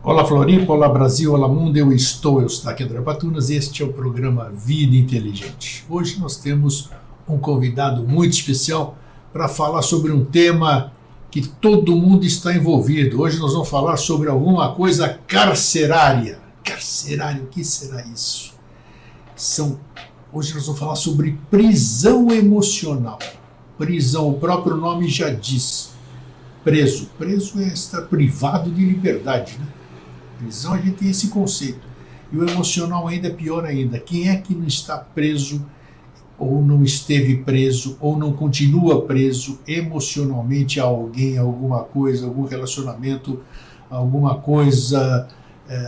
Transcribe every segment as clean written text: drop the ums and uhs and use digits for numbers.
Olá Floripa, olá Brasil, olá mundo, eu estou aqui André Patunas, este é o programa Vida Inteligente. Hoje nós temos um convidado muito especial para falar sobre um tema que todo mundo está envolvido. Hoje nós vamos falar sobre alguma coisa carcerária. Carcerária, o que será isso? Hoje nós vamos falar sobre prisão emocional. Prisão, o próprio nome já diz. Preso. Preso é estar privado de liberdade, né? Prisão, a gente tem esse conceito. E o emocional ainda é pior ainda. Quem é que não está preso, ou não esteve preso, ou não continua preso emocionalmente a alguém, a alguma coisa, algum relacionamento, alguma coisa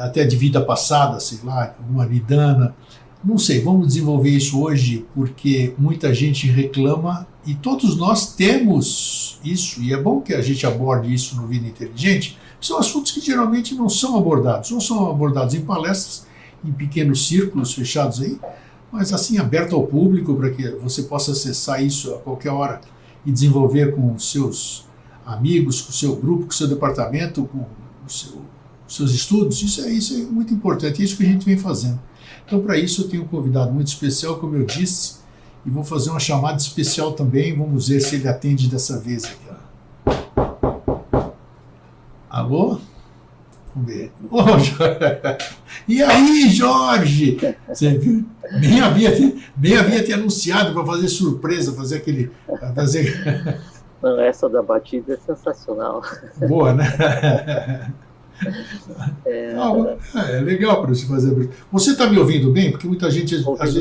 até de vida passada, sei lá, uma lidana. Não sei, vamos desenvolver isso hoje, porque muita gente reclama e todos nós temos isso, e é bom que a gente aborde isso no Vida Inteligente. São assuntos que geralmente não são abordados em palestras, em pequenos círculos fechados aí, mas assim, aberto ao público, para que você possa acessar isso a qualquer hora e desenvolver com os seus amigos, com o seu grupo, com o seu departamento, com os seus estudos. Isso é muito importante, é isso que a gente vem fazendo. Então, para isso, eu tenho um convidado muito especial, como eu disse, e vou fazer uma chamada especial também, vamos ver se ele atende dessa vez aqui. Alô? Vamos ver. Ô, e aí, Jorge? Você viu? Nem havia te anunciado para fazer surpresa, fazer aquele... Não, essa da batida é sensacional. Boa, né? É legal para você fazer. Você está me ouvindo bem? Porque muita gente às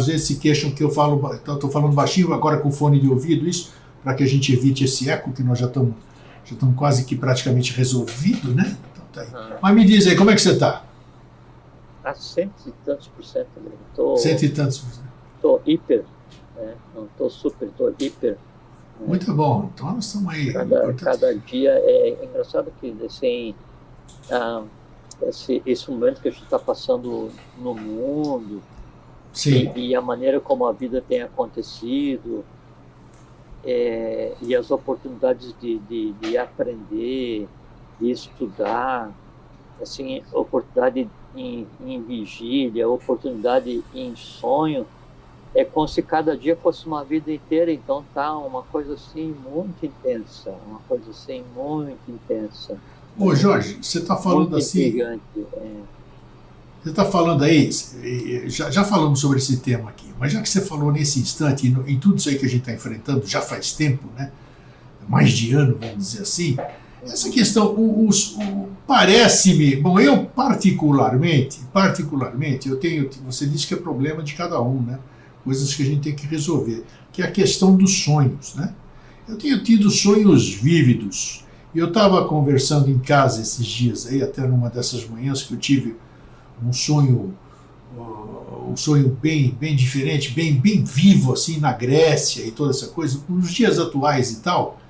vezes se queixam que eu estou falando baixinho agora com fone de ouvido, isso, para que a gente evite esse eco, que nós já estamos quase que praticamente resolvido, né? Então, tá aí. Mas me diz aí, como é que você está? A cento e tantos por cento. Cento e tantos por cento. Estou hiper, né? Não estou super, estou hiper. Muito bom, então nós estamos aí. Cada dia é engraçado que assim, esse momento que a gente está passando no mundo. Sim. E a maneira como a vida tem acontecido, e as oportunidades de aprender, de estudar, assim, oportunidade em vigília, oportunidade em sonho, é como se cada dia fosse uma vida inteira. Então tá uma coisa assim muito intensa, Ô Jorge, você está falando muito assim... intrigante, Você está falando aí, já falamos sobre esse tema aqui, mas já que você falou nesse instante, em tudo isso aí que a gente está enfrentando já faz tempo, né? Mais de ano, vamos dizer assim, essa questão, parece-me, bom, eu particularmente, você disse que é problema de cada um, né? Coisas que a gente tem que resolver, que é a questão dos sonhos, né? Eu tenho tido sonhos vívidos, e eu estava conversando em casa esses dias aí, até numa dessas manhãs que eu tive um sonho bem diferente, bem vivo, assim, na Grécia e toda essa coisa, nos dias atuais e tal.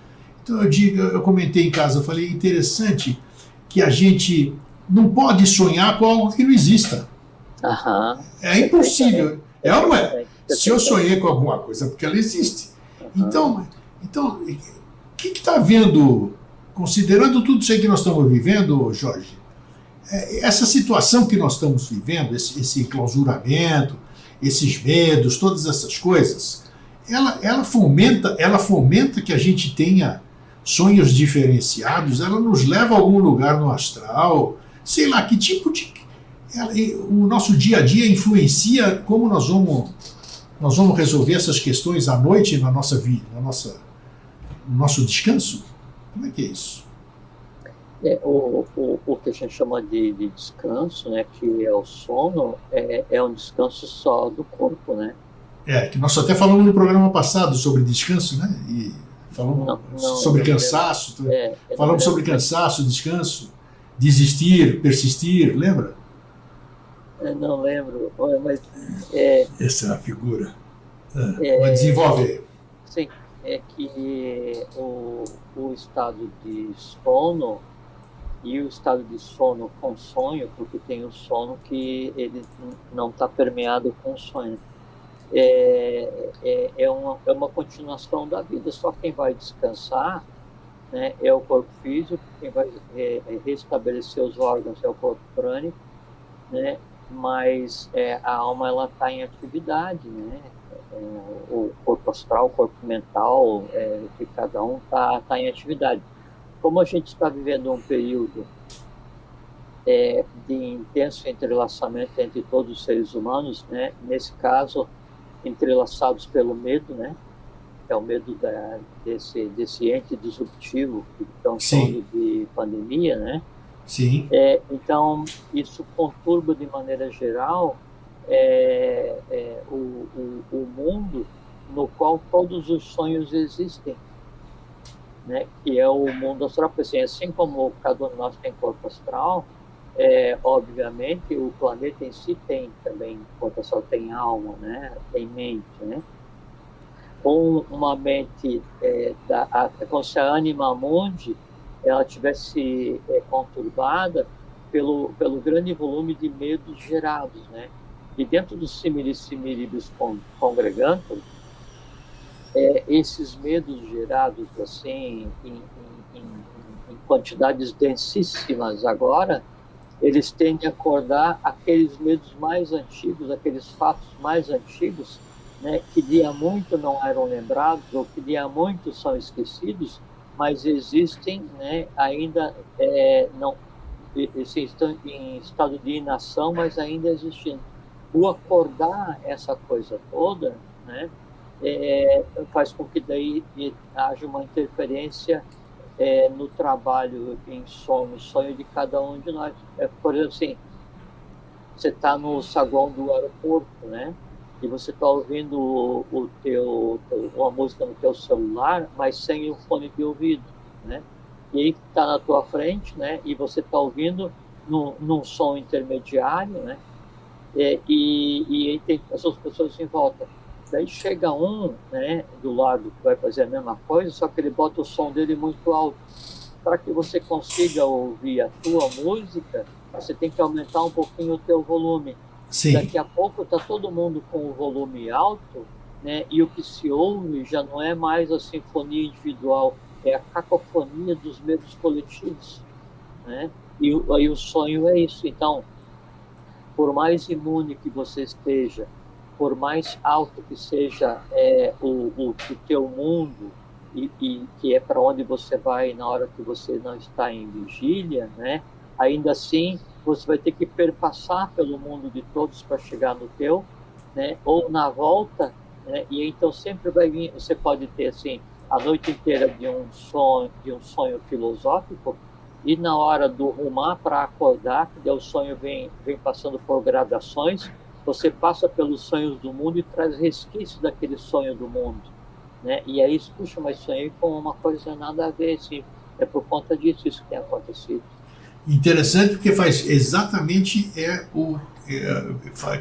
Então eu comentei em casa, eu falei, interessante que a gente não pode sonhar com algo que não exista. É impossível. É ou não é? Se eu sonhei com alguma coisa, é porque ela existe. Então o que está havendo, considerando tudo isso aí que nós estamos vivendo, Jorge, essa situação que nós estamos vivendo, esse enclausuramento, esses medos, todas essas coisas, ela fomenta que a gente tenha sonhos diferenciados, ela nos leva a algum lugar no astral, sei lá, que tipo de... o nosso dia a dia influencia como nós vamos resolver essas questões à noite na nossa vida, no nosso descanso? Como é que é isso? O que a gente chama de descanso, né, que é o sono, é um descanso só do corpo, né? Que nós até falamos no programa passado sobre descanso, né? E falamos sobre cansaço, falamos sobre cansaço, descanso, desistir, persistir, lembra? Não lembro, mas... Essa é a figura. Mas desenvolve. Sim, é que o estado de sono e o estado de sono com sonho, porque tem o sono que ele não está permeado com sonho, é uma continuação da vida. Só quem vai descansar né, é o corpo físico, quem vai restabelecer os órgãos é o corpo prânico, né, mas a alma ela está em atividade, né, o corpo astral, o corpo mental de cada um tá em atividade. Como a gente está vivendo um período de intenso entrelaçamento entre todos os seres humanos, né, nesse caso entrelaçados pelo medo, né, que é o medo desse ente disruptivo que estão falando de pandemia, né? Sim. Então, isso conturba de maneira geral o mundo no qual todos os sonhos existem, né? Que é o mundo astral. Assim como cada um de nós tem corpo astral, obviamente o planeta em si tem também corpo astral, tem alma, né? Tem mente, né? Com uma mente como se a anima mundi ela tivesse conturbada pelo grande volume de medos gerados, né? E dentro dos similibus congregantum, esses medos gerados assim em quantidades densíssimas agora, eles tendem a acordar aqueles medos mais antigos, aqueles fatos mais antigos, né, que de há muito não eram lembrados ou que de há muito são esquecidos, mas existem, né, ainda não estão em estado de inação, mas ainda existindo. O acordar essa coisa toda, né, faz com que daí haja uma interferência no trabalho em sonho de cada um de nós. Por exemplo, assim, você está no saguão do aeroporto, né? E você está ouvindo uma música no teu celular, mas sem o fone de ouvido, né? E aí está na tua frente, né? E você está ouvindo num som intermediário, né? E aí tem as outras pessoas em volta. Daí chega um, né, do lado que vai fazer a mesma coisa, só que ele bota o som dele muito alto. Para que você consiga ouvir a tua música, você tem que aumentar um pouquinho o teu volume. Sim. Daqui a pouco está todo mundo com o volume alto, né, e o que se ouve já não é mais a sinfonia individual, é a cacofonia dos medos coletivos, né? E aí o sonho é isso. Então, por mais imune que você esteja, por mais alto que seja o teu mundo, e que é para onde você vai na hora que você não está em vigília, né? Ainda assim, você vai ter que perpassar pelo mundo de todos para chegar no teu, né? Ou na volta, né? E então sempre vai vir, você pode ter assim a noite inteira de um sonho filosófico, e na hora do rumar para acordar, que o sonho vem passando por gradações, você passa pelos sonhos do mundo e traz resquícios daquele sonho do mundo, né? E aí, puxa, mas sonhei com uma coisa nada a ver, assim, é por conta disso isso que tem acontecido. Interessante, porque faz exatamente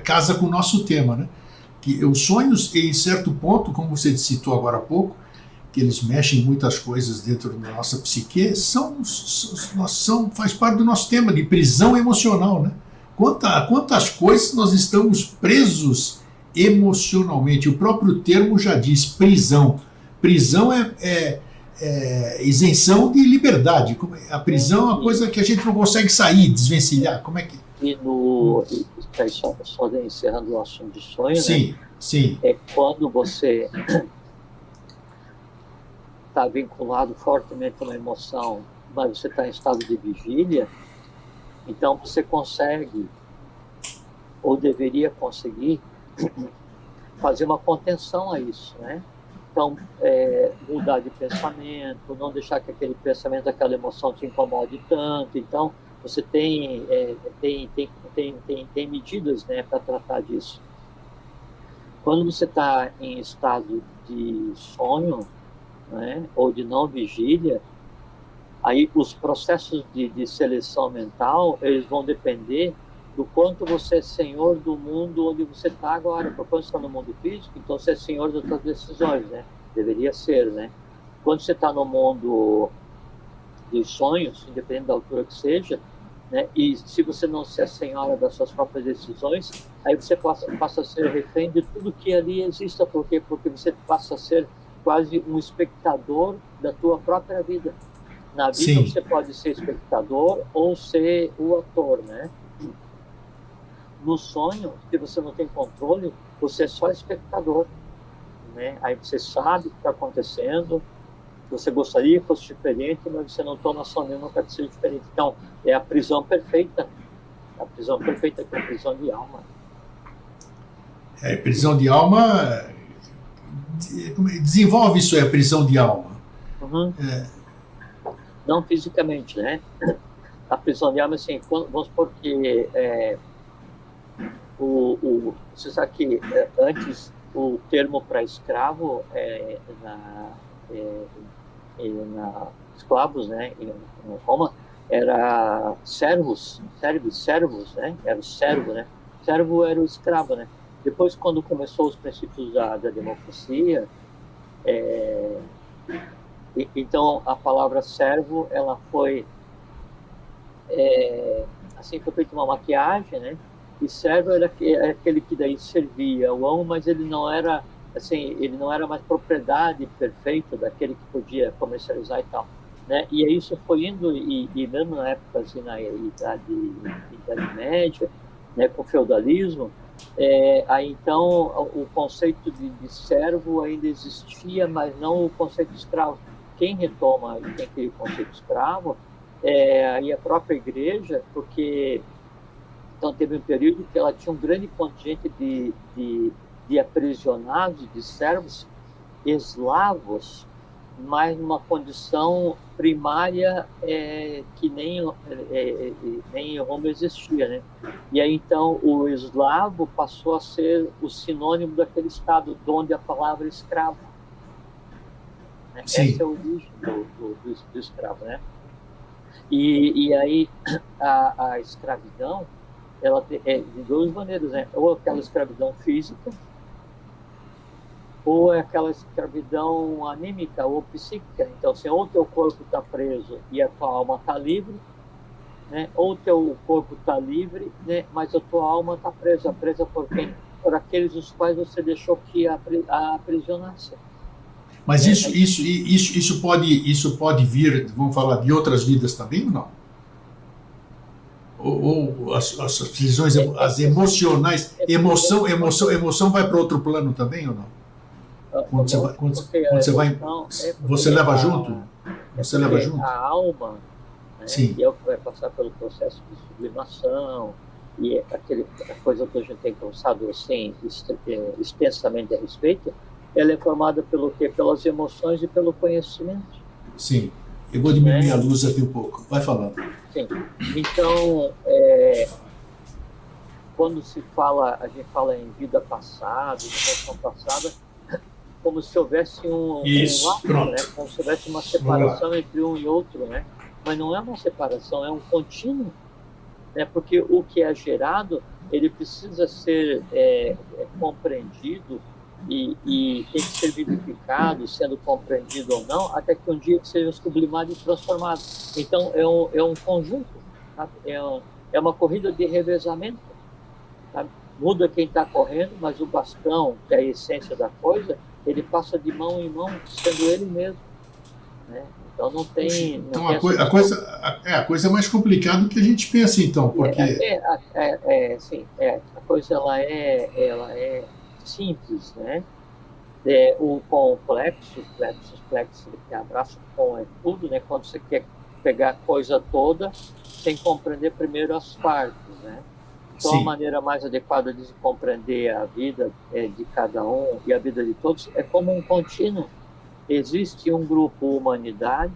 casa com o nosso tema, né? Que os sonhos, em certo ponto, como você citou agora há pouco, que eles mexem em muitas coisas dentro da nossa psique, faz parte do nosso tema de prisão emocional, né? Quantas coisas nós estamos presos emocionalmente. O próprio termo já diz prisão. Prisão é isenção de liberdade. A prisão é uma coisa que a gente não consegue sair, desvencilhar. Como é que... E só encerrando o assunto de sonho, sim, né? Sim. É quando você está vinculado fortemente a uma emoção, mas você está em estado de vigília, então você consegue, ou deveria conseguir, fazer uma contenção a isso, né? Então, mudar de pensamento, não deixar que aquele pensamento, aquela emoção te incomode tanto. Então, você tem medidas, né, para tratar disso. Quando você está em estado de sonho, né, ou de não vigília, aí os processos de seleção mental, eles vão depender do quanto você é senhor do mundo onde você está agora. Porque quando você está no mundo físico, então você é senhor das suas decisões, né? Deveria ser, né? Quando você está no mundo dos sonhos, independente da altura que seja, né? E se você não ser a senhora das suas próprias decisões, aí você passa a ser refém de tudo que ali exista. Por quê? Porque você passa a ser quase um espectador da tua própria vida. Na vida Sim. você pode ser espectador ou ser o ator, né? No sonho, que você não tem controle, você é só espectador, né? Aí você sabe o que está acontecendo, você gostaria que fosse diferente, mas você não toma ação nenhuma para que seja diferente. Então, é a prisão perfeita. A prisão perfeita que é a prisão de alma. Prisão de alma. Desenvolve isso, a prisão de alma. Uhum. Não fisicamente, né? A prisão de alma, assim, vamos supor que você sabe que antes o termo para escravo escravos, né, em Roma, era servos, né? Era o servo, né? Servo era o escravo, né? Depois, quando começou os princípios da democracia, então a palavra servo, ela foi assim, foi feita uma maquiagem, né? E servo era aquele que daí servia o amo, mas ele não era assim, ele não era mais propriedade perfeita daquele que podia comercializar e tal, né? E isso foi indo, e mesmo na época, assim, na Idade Média, né, com o feudalismo, aí então o conceito de servo ainda existia, mas não o conceito de escravo. Quem retoma e quem cria o conceito de escravo aí a própria igreja, porque então teve um período que ela tinha um grande contingente de aprisionados, de servos eslavos, mas numa condição primária que nem em Roma existia, né? E aí então o eslavo passou a ser o sinônimo daquele estado onde a palavra escravo, né? Essa é a origem do escravo, né? E aí a escravidão, ela é de duas maneiras, né? Ou aquela escravidão física, ou é aquela escravidão anímica ou psíquica. Então, assim, ou teu corpo está preso e a tua alma está livre, né? Ou teu corpo está livre, né? Mas a tua alma está presa. Presa por quem? Por aqueles os quais você deixou que a aprisionasse. Mas isso pode vir, vamos falar, de outras vidas também ou não? Ou as prisões, as emocionais, emoção vai para outro plano também ou não? Quando você vai, você leva junto? Você leva junto? A alma, né, Sim. que é o que vai passar pelo processo de sublimação, e a coisa que a gente tem conversado assim, extensamente a respeito, ela é formada pelo quê? Pelas emoções e pelo conhecimento. Sim. Eu vou diminuir a luz aqui um pouco. Vai falando. Sim. Então, quando a gente fala em vida passada, emoção passada, como se houvesse um laço, né? Como se houvesse uma separação entre um e outro, né? Mas não é uma separação, é um contínuo, né? Porque o que é gerado, ele precisa ser compreendido e tem que ser vivificado, sendo compreendido ou não, até que um dia seja sublimado e transformado. Então, é um conjunto, sabe? É uma corrida de revezamento, sabe? Muda quem está correndo, mas o bastão, que é a essência da coisa, ele passa de mão em mão, sendo ele mesmo, né? Então não tem... Então a coisa é mais complicada do que a gente pensa, então, porque... A coisa ela é simples, né? O complexo que abraça o com é tudo, né? Quando você quer pegar a coisa toda sem compreender primeiro as partes, né? Então, a maneira mais adequada de se compreender a vida de cada um e a vida de todos é como um contínuo. Existe um grupo humanidade,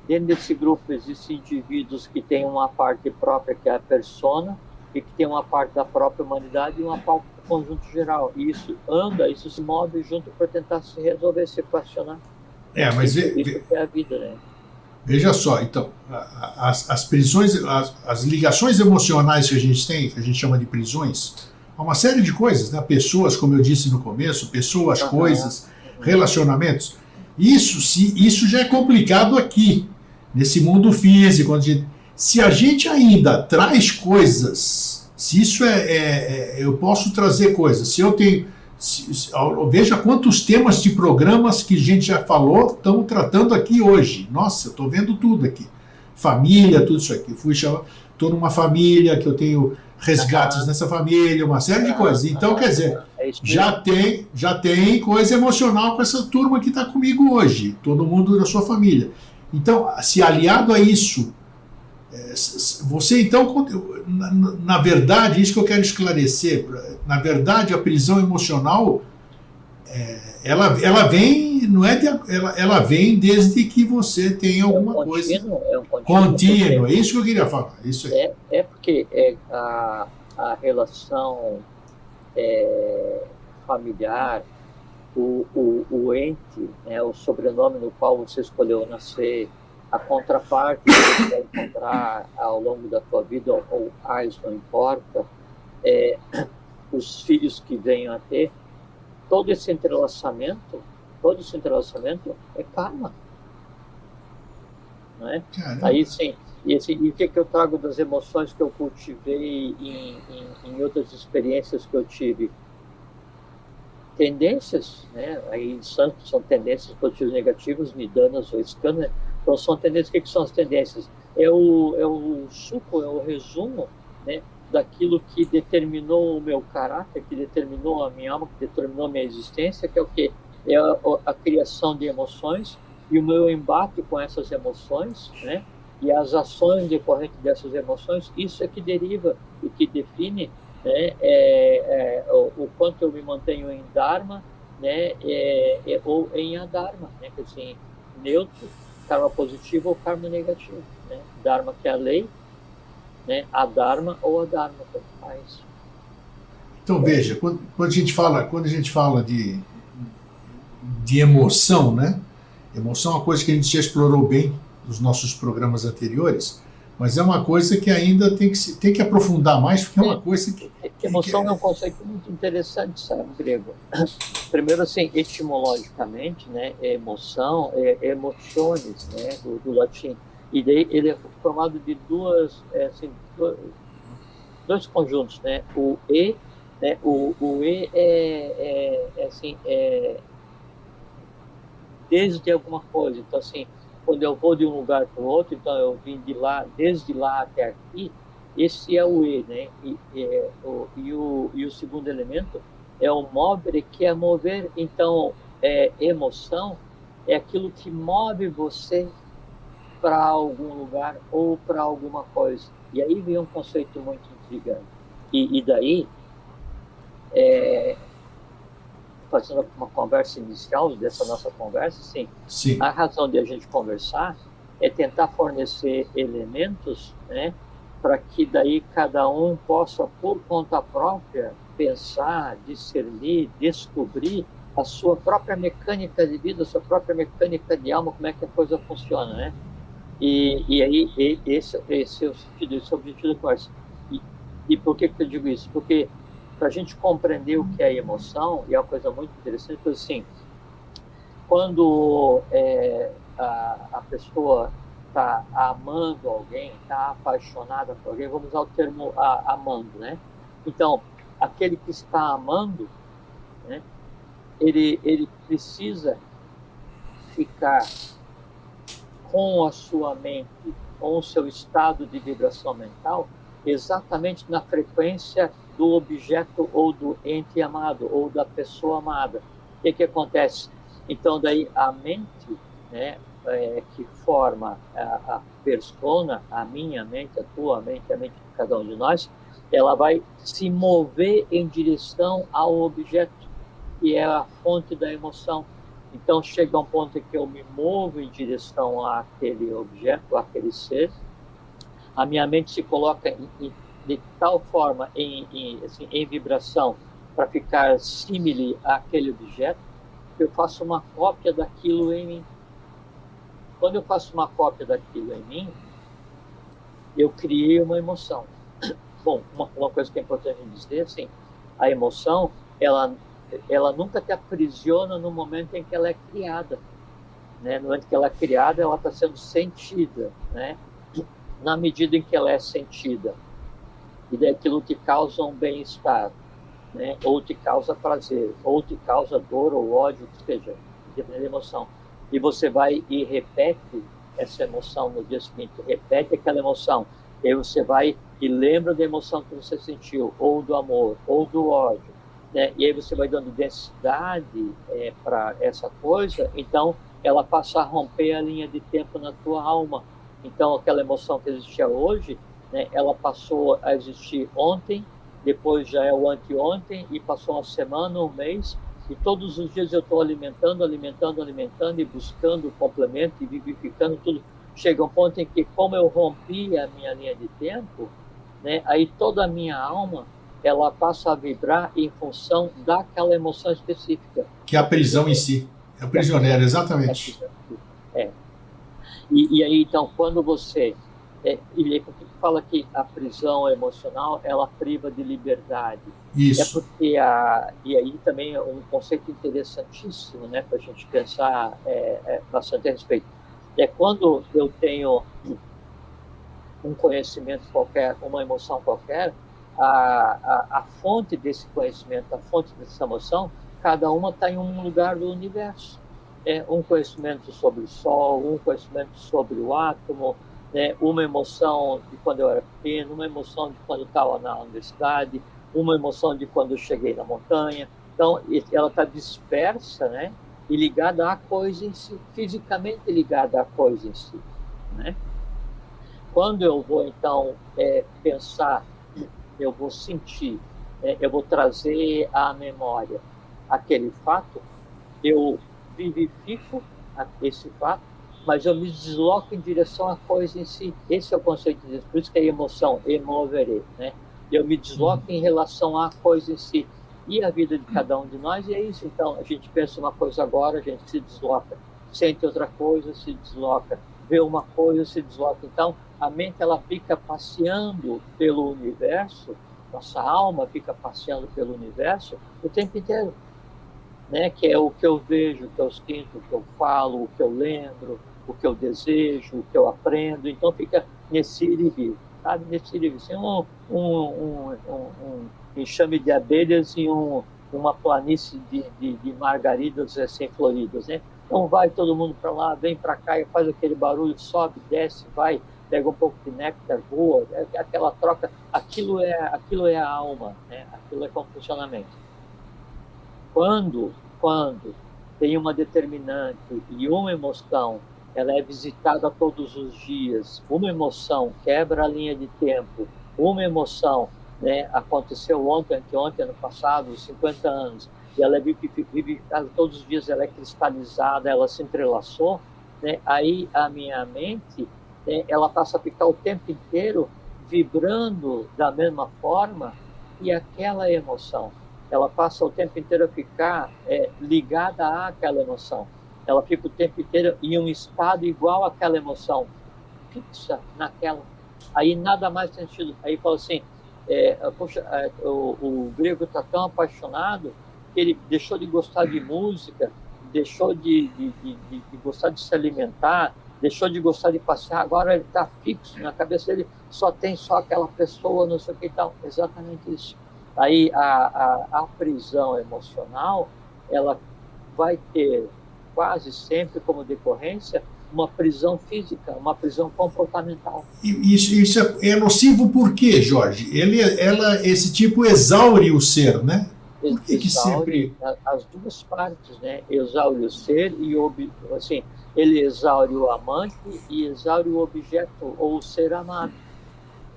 dentro desse grupo existem indivíduos que têm uma parte própria, que é a persona, e que tem uma parte da própria humanidade e uma parte do conjunto geral. E isso se move junto para tentar se resolver, se equacionar. Mas isso é a vida, né? Veja só, então, as prisões, as ligações emocionais que a gente tem, que a gente chama de prisões, há uma série de coisas, né? Pessoas, como eu disse no começo, pessoas, coisas, relacionamentos. Isso já é complicado aqui, nesse mundo físico. Se a gente ainda traz coisas, se isso eu posso trazer coisas, se eu tenho Veja quantos temas de programas que a gente já falou estão tratando aqui hoje. Nossa, eu estou vendo tudo aqui. Família, tudo isso aqui. Estou numa família que eu tenho resgates nessa família, uma série de coisas. Então, quer dizer, já tem coisa emocional com essa turma que está comigo hoje. Todo mundo da sua família. Então, se aliado a isso, você então, na verdade, isso que eu quero esclarecer, na verdade a prisão emocional, ela vem, não é ela vem desde que você tem alguma coisa. É um contínuo, é isso que eu queria falar. Isso aí. Porque a relação familiar, o ente, né, o sobrenome no qual você escolheu nascer, a contraparte que você vai encontrar ao longo da tua vida, ou mais, não importa, os filhos que venham a ter, todo esse entrelaçamento é karma. Não é? Aí sim, e o que eu trago das emoções que eu cultivei em outras experiências que eu tive? Tendências, né? Aí são tendências positivas e negativas, nidanas ou skanas. Então são tendências. O que são as tendências? É o suco, é o resumo, né, daquilo que determinou o meu caráter, que determinou a minha alma, que determinou a minha existência, que é o quê? É a criação de emoções e o meu embate com essas emoções, né? E as ações decorrentes dessas emoções, isso é que deriva e que define, né, o quanto eu me mantenho em Dharma, né, ou em Adharma, né, que assim, neutro, karma positivo ou karma negativo, né? Dharma, que é a lei, né? Adharma ou Adharma, tanto faz. Então veja, quando a gente fala de emoção, né? Emoção é uma coisa que a gente já explorou bem nos nossos programas anteriores, mas é uma coisa que ainda tem que aprofundar mais, porque é uma coisa que... Emoção é um conceito muito interessante, sabe, grego? Primeiro, assim, etimologicamente, né, emoção é emotiones, né, do latim. E daí ele é formado de dois conjuntos, né? O E, né? O E desde alguma coisa. Então, assim, quando eu vou de um lugar para o outro, então eu vim de lá, desde lá até aqui, esse é o E, né? E o segundo elemento é o movere, que é mover. Então, emoção é aquilo que move você para algum lugar ou para alguma coisa. E aí vem um conceito muito intrigante. E daí, fazendo uma conversa inicial dessa nossa conversa, sim, a razão de a gente conversar é tentar fornecer elementos, né, para que daí cada um possa, por conta própria, pensar, discernir, descobrir a sua própria mecânica de vida, a sua própria mecânica de alma, como é que a coisa funciona, né? E aí, esse é o sentido, esse é o objetivo da conversa. E por que eu digo isso? Porque para a gente compreender o que é emoção, e é uma coisa muito interessante, porque assim, quando a pessoa está amando alguém, está apaixonada por alguém, vamos usar o termo amando, né? Então, aquele que está amando, né, ele precisa ficar com a sua mente, com o seu estado de vibração mental, exatamente na frequência do objeto ou do ente amado, ou da pessoa amada. O que acontece? Então, daí a mente, né, que forma a persona, a minha mente, a tua mente, a mente de cada um de nós, ela vai se mover em direção ao objeto, que é a fonte da emoção. Então, chega um ponto em que eu me movo em direção àquele objeto, àquele ser, a minha mente se coloca de tal forma em vibração para ficar símile àquele objeto, que eu faço uma cópia daquilo em mim. Quando eu faço uma cópia daquilo em mim, eu criei uma emoção. Bom, uma coisa que é importante dizer, assim, a emoção, ela nunca te aprisiona no momento em que ela é criada, né? No momento que ela é criada, ela está sendo sentida, né? Na medida em que ela é sentida, e daquilo que causa um bem-estar, né? Ou te causa prazer, ou te causa dor ou ódio, o que seja, dependendo da emoção. E você vai e repete essa emoção no dia seguinte, repete aquela emoção, e aí você vai e lembra da emoção que você sentiu, ou do amor, ou do ódio, né? E aí você vai dando densidade para essa coisa, então ela passa a romper a linha de tempo na tua alma. Então aquela emoção que existia hoje, né, ela passou a existir ontem, depois já é o anteontem, e passou uma semana, um mês, e todos os dias eu estou alimentando e buscando o complemento e vivificando tudo. Chega um ponto em que, como eu rompi a minha linha de tempo, né, aí toda a minha alma ela passa a vibrar em função daquela emoção específica. Que é a prisão em si. É o prisioneiro, exatamente. É. E aí, então, quando você... e aí, por que fala que a prisão emocional, ela priva de liberdade? Isso. É porque... e aí também é um conceito interessantíssimo, né, para a gente pensar bastante a respeito. É quando eu tenho um conhecimento qualquer, uma emoção qualquer, a fonte desse conhecimento, a fonte dessa emoção, cada uma está em um lugar do universo. Um conhecimento sobre o Sol, um conhecimento sobre o átomo, né? Uma emoção de quando eu era pequeno, uma emoção de quando eu estava na universidade, uma emoção de quando eu cheguei na montanha. Então, ela está dispersa, né? E ligada à coisa em si, fisicamente ligada à coisa em si, né? Quando eu vou, então, pensar, eu vou sentir, eu vou trazer à memória aquele fato, eu vivifico esse fato, mas eu me desloco em direção à coisa em si. Esse é o conceito de Deus. Por isso que é emoção, emovere, né? Eu me desloco em relação à coisa em si. E a vida de cada um de nós é isso. Então, a gente pensa uma coisa agora, a gente se desloca. Sente outra coisa, se desloca. Vê uma coisa, se desloca. Então, a mente ela fica passeando pelo universo, nossa alma fica passeando pelo universo o tempo inteiro. Né, que é o que eu vejo, o que eu sinto, o que eu falo, o que eu lembro, o que eu desejo, o que eu aprendo. Então fica nesse ir e vir, sabe? Nesse ir e vir. Assim, um enxame de abelhas e uma planície de margaridas assim, floridas, né? Então vai todo mundo para lá, vem para cá e faz aquele barulho, sobe, desce, vai, pega um pouco de néctar, voa, aquela troca. Aquilo é a alma, né? Aquilo é como funcionamento. Quando tem uma determinante e uma emoção, ela é visitada todos os dias, uma emoção quebra a linha de tempo, uma emoção, né, aconteceu ontem, anteontem, ano passado, 50 anos, e ela é vivificada todos os dias, ela é cristalizada, ela se entrelaçou, né, aí a minha mente, né, ela passa a ficar o tempo inteiro vibrando da mesma forma que aquela emoção. Ela passa o tempo inteiro a ficar ligada àquela emoção. Ela fica o tempo inteiro em um estado igual àquela emoção, fixa naquela. Aí nada mais tem sentido. Aí fala assim, poxa, o grego está tão apaixonado que ele deixou de gostar de música, deixou de gostar de se alimentar, deixou de gostar de passear, agora ele está fixo, na cabeça dele só tem só aquela pessoa, não sei o que e tal. Exatamente isso. Aí a prisão emocional, ela vai ter quase sempre como decorrência uma prisão física, uma prisão comportamental. Isso é nocivo por quê, Jorge? Esse tipo exaure o ser, né? Por que sempre... As duas partes, né? Exaure o ser e, assim, ele exaure o amante e exaure o objeto ou o ser amado.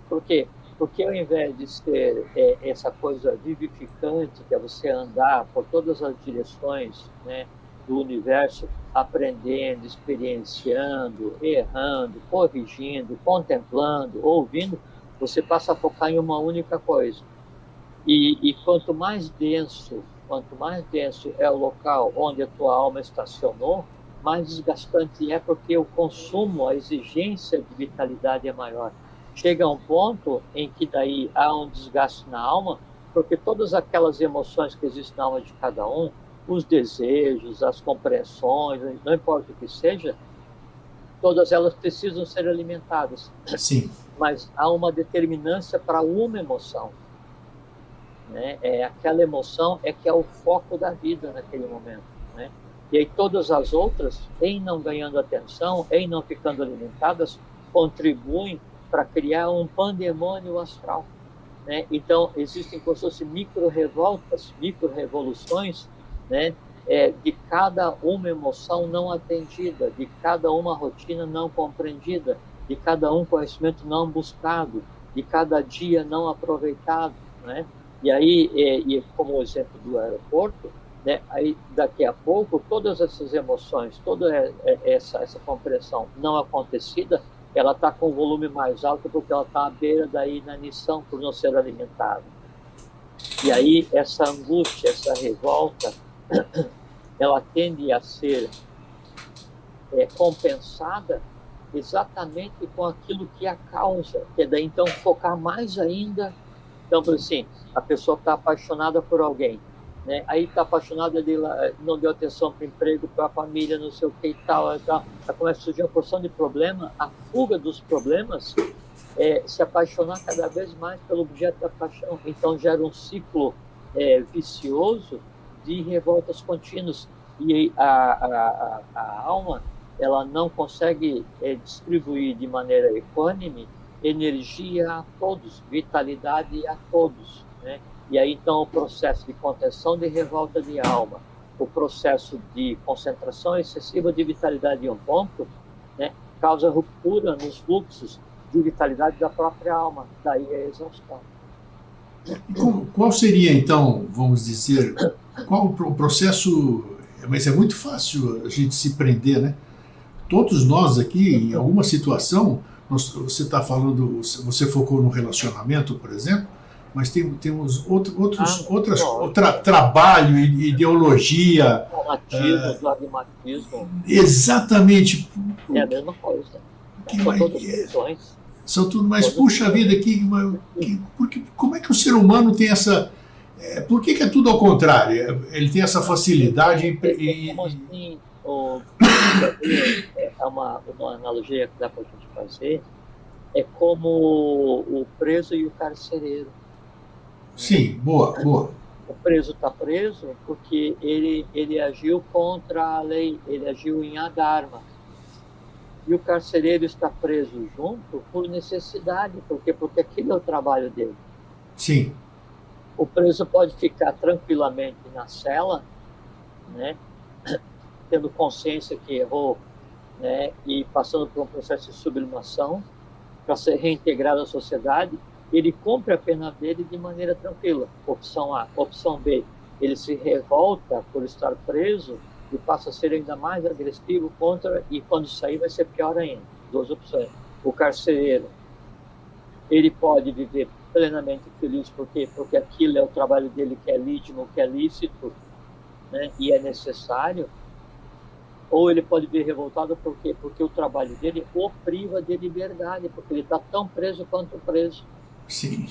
Por quê? Porque ao invés de ser essa coisa vivificante, que é você andar por todas as direções, né, do universo, aprendendo, experienciando, errando, corrigindo, contemplando, ouvindo, você passa a focar em uma única coisa. E quanto mais denso é o local onde a tua alma estacionou, mais desgastante é, porque o consumo, a exigência de vitalidade é maior. Chega a um ponto em que daí há um desgaste na alma, porque todas aquelas emoções que existem na alma de cada um, os desejos, as compreensões, não importa o que seja, todas elas precisam ser alimentadas. Sim. Mas há uma determinância para uma emoção. né? Aquela emoção que é o foco da vida naquele momento, né? E aí todas as outras, em não ganhando atenção, em não ficando alimentadas, contribuem para criar um pandemônio astral, né? Então existem como se fossem micro-revoltas, micro-revoluções, né? De cada uma emoção não atendida, de cada uma rotina não compreendida, de cada um conhecimento não buscado, de cada dia não aproveitado, né? E aí, como o exemplo do aeroporto, né? Aí daqui a pouco todas essas emoções, toda essa compreensão não acontecida, ela está com um volume mais alto porque ela está à beira da inanição por não ser alimentada. E aí essa angústia, essa revolta, ela tende a ser compensada exatamente com aquilo que a causa, que é daí então focar mais ainda. Então, por assim, a pessoa está apaixonada por alguém, né? Aí está apaixonada, não deu atenção para o emprego, para a família, não sei o que e tal, aí começa a surgir uma porção de problema. A fuga dos problemas é se apaixonar cada vez mais pelo objeto da paixão. Então gera um ciclo vicioso de revoltas contínuas. E a alma, ela não consegue distribuir de maneira equânime energia a todos, vitalidade a todos, né? E aí então o processo de contenção de revolta de alma, o processo de concentração excessiva de vitalidade em um ponto, né, causa ruptura nos fluxos de vitalidade da própria alma, daí a exaustão. Qual seria então, vamos dizer, qual o processo? Mas é muito fácil a gente se prender, né? Todos nós aqui, em alguma situação, você está falando, você focou no relacionamento, por exemplo, mas temos trabalho, ideologia. Fanatismo, dogmatismo. Exatamente. É a mesma coisa. São tudo, mas puxa vida, como é que o ser humano tem essa. Por que é tudo ao contrário? Ele tem essa facilidade em. Como assim, uma analogia que dá para a gente fazer, é como o preso e o carcereiro. Sim, boa. O preso está preso porque ele agiu contra a lei, ele agiu em adharma. E o carcereiro está preso junto por necessidade, porque aquilo é o trabalho dele. Sim. O preso pode ficar tranquilamente na cela, né, tendo consciência que errou, né, e passando por um processo de sublimação para ser reintegrado à sociedade. Ele cumpre a pena dele de maneira tranquila. Opção A. Opção B, ele se revolta por estar preso e passa a ser ainda mais agressivo contra, e quando sair vai ser pior ainda. Duas opções. O carcereiro, ele pode viver plenamente feliz porque aquilo é o trabalho dele, que é legítimo, que é lícito, né, e é necessário. Ou ele pode vir revoltado porque o trabalho dele o priva de liberdade, porque ele está tão preso quanto preso. Sim.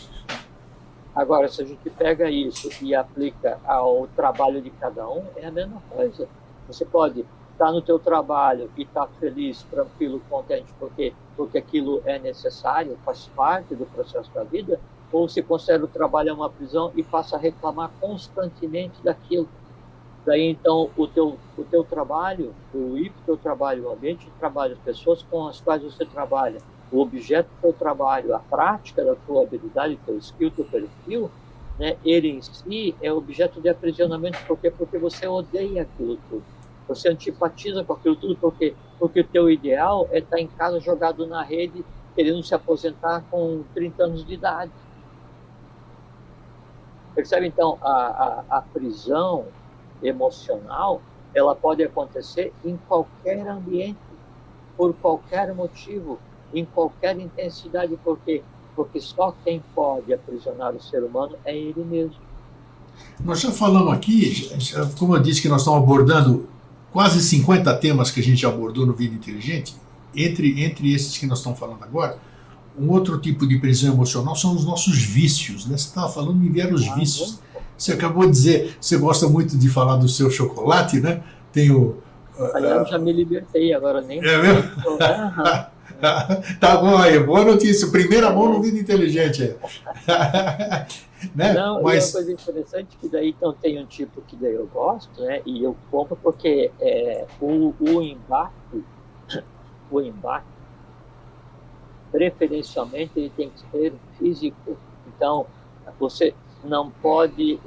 Agora, se a gente pega isso e aplica ao trabalho de cada um, é a mesma coisa. Você pode estar no teu trabalho e estar feliz, tranquilo, contente, porque aquilo é necessário, faz parte do processo da vida, ou se considera o trabalho uma prisão e passa a reclamar constantemente daquilo. Daí, então, o teu trabalho, o teu trabalho, o ambiente de trabalho, as pessoas com as quais você trabalha, o objeto do teu trabalho, a prática da tua habilidade, teu skill, teu perfil, né, ele em si é objeto de aprisionamento. Por quê? Porque você odeia aquilo tudo. Você antipatiza com aquilo tudo porque o teu ideal é estar em casa jogado na rede, querendo se aposentar com 30 anos de idade. Percebe, então, a prisão emocional, ela pode acontecer em qualquer ambiente, por qualquer motivo, em qualquer intensidade, porque só quem pode aprisionar o ser humano é ele mesmo. Nós já falamos aqui, como eu disse que nós estamos abordando quase 50 temas que a gente abordou no Vida Inteligente, entre esses que nós estamos falando agora, um outro tipo de prisão emocional são os nossos vícios, né? Você estava falando, me vieram os vícios. Você acabou de dizer, você gosta muito de falar do seu chocolate, né? Tem o... Aliás, já me libertei, agora nem... É mesmo? Tá bom aí, boa notícia. Primeira mão no Vida Inteligente. Né? Não, e é uma coisa interessante que daí então tem um tipo que daí eu gosto, né? E eu compro porque o embate, preferencialmente, ele tem que ser físico. Então, você não pode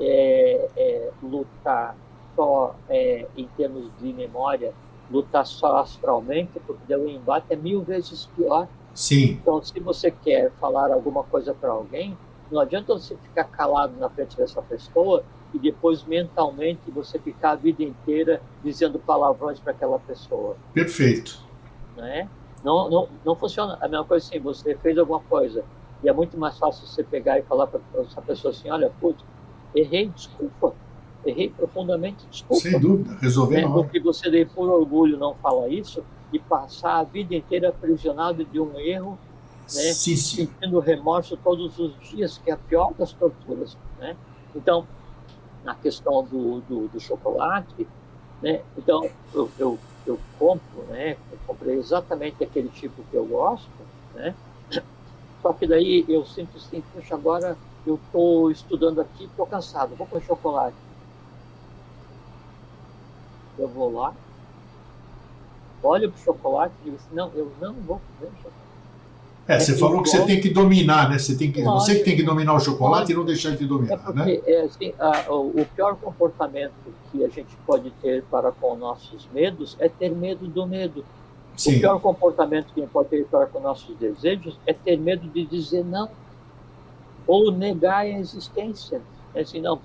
lutar só em termos de memória, lutar só astralmente, porque daí o embate é 1000 vezes pior. Sim. Então, se você quer falar alguma coisa para alguém, não adianta você ficar calado na frente dessa pessoa e depois mentalmente você ficar a vida inteira dizendo palavrões para aquela pessoa. Perfeito. Né? Não funciona. A mesma coisa assim, você fez alguma coisa e é muito mais fácil você pegar e falar para essa pessoa assim, olha, putz, errei, desculpa. Errei profundamente, desculpa. Sem dúvida, resolver na hora. Porque você daí por orgulho não fala isso e passar a vida inteira aprisionado de um erro, né? Sim, sim. Sentindo remorso todos os dias, que é a pior das torturas, né? Então, na questão do chocolate, né? Então, eu compro, né? Eu comprei exatamente aquele tipo que eu gosto, né? Só que daí eu sinto assim, puxa, agora eu estou estudando aqui, estou cansado, vou comer chocolate. Eu vou lá, olho para o chocolate e digo assim, não, eu não vou comer chocolate. Você falou que você tem que dominar, né? Você que tem que dominar o chocolate e não deixar ele te dominar, porque, né? Assim, o pior comportamento que a gente pode ter para com nossos medos é ter medo do medo. Sim. O pior comportamento que a gente pode ter para com nossos desejos é ter medo de dizer não ou negar a existência. Assim, não,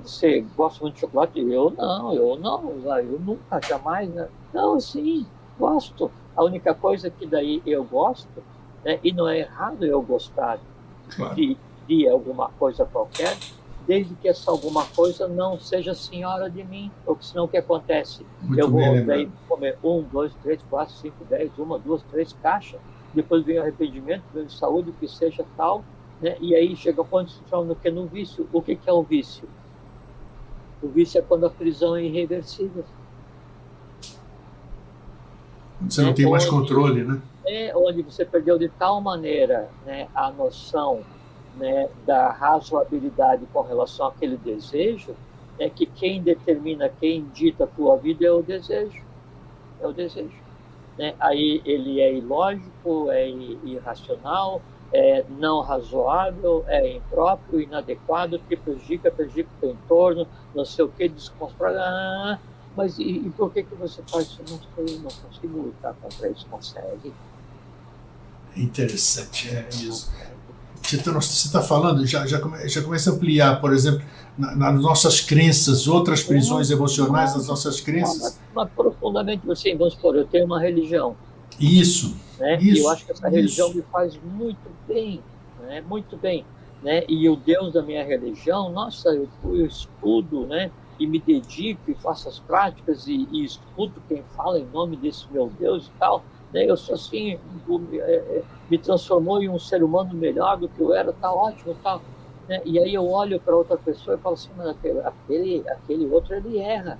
você gosta muito de chocolate? Eu não, eu nunca, jamais, né? Não, sim, gosto. A única coisa que daí eu gosto, né, e não é errado eu gostar Claro. de alguma coisa qualquer, desde que essa alguma coisa não seja senhora de mim, porque senão o que acontece? Muito eu vou bem daí comer 1, 2, 3, 4, 5, 10, 1, 2, 3 caixas, depois vem o arrependimento, vem saúde, o que seja tal, né? E aí chega a ponto de se tornar no vício. O que é o vício? O vício é quando a prisão é irreversível. Você não tem mais controle, né? Onde você perdeu de tal maneira, né, a noção, né, da razoabilidade com relação àquele desejo, que quem determina, quem dita a tua vida é o desejo. É o desejo. Né? Aí ele é ilógico, é irracional, é não razoável, é impróprio, inadequado, que prejudica o entorno, não sei o que, desconstrói. Mas e por que você faz isso? Não sei, não consigo lutar contra isso. Consegue. Interessante, isso. Você está falando, já começa a ampliar, por exemplo, nas nossas crenças, outras prisões emocionais das nossas crenças. Mas profundamente, assim, vamos supor, eu tenho uma religião. Isso. Né? Isso, e eu acho que essa religião me faz muito bem, né? Muito bem. Né? E o Deus da minha religião, nossa, eu estudo, né? E me dedico e faço as práticas e escuto quem fala em nome desse meu Deus e tal. Né? Eu sou assim, me transformou em um ser humano melhor do que eu era, tá ótimo, tal. Né? E aí eu olho para outra pessoa e falo assim, mas aquele outro ele erra,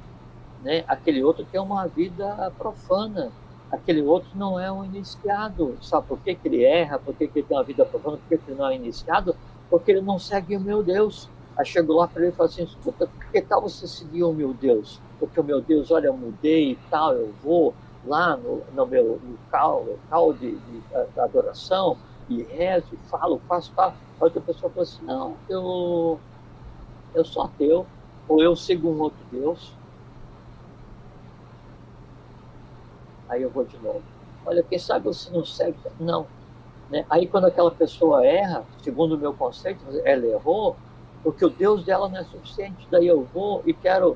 né? Aquele outro tem uma vida profana, aquele outro não é um iniciado. Sabe por que ele erra? Por que ele tem uma vida profana? Por que ele não é iniciado? Porque ele não segue o meu Deus. Aí chego lá para ele e falo assim, escuta, por que tal você seguir o meu Deus? Porque o meu Deus, olha, eu mudei e tal, eu vou lá no meu local de adoração e rezo, e falo, faço tal. A outra pessoa fala assim, não, eu sou ateu, ou eu sigo um outro Deus. Aí eu vou de novo. Olha, quem sabe você não segue? Não. Né? Aí quando aquela pessoa erra, segundo o meu conceito, ela errou, porque o Deus dela não é suficiente. Daí eu vou e quero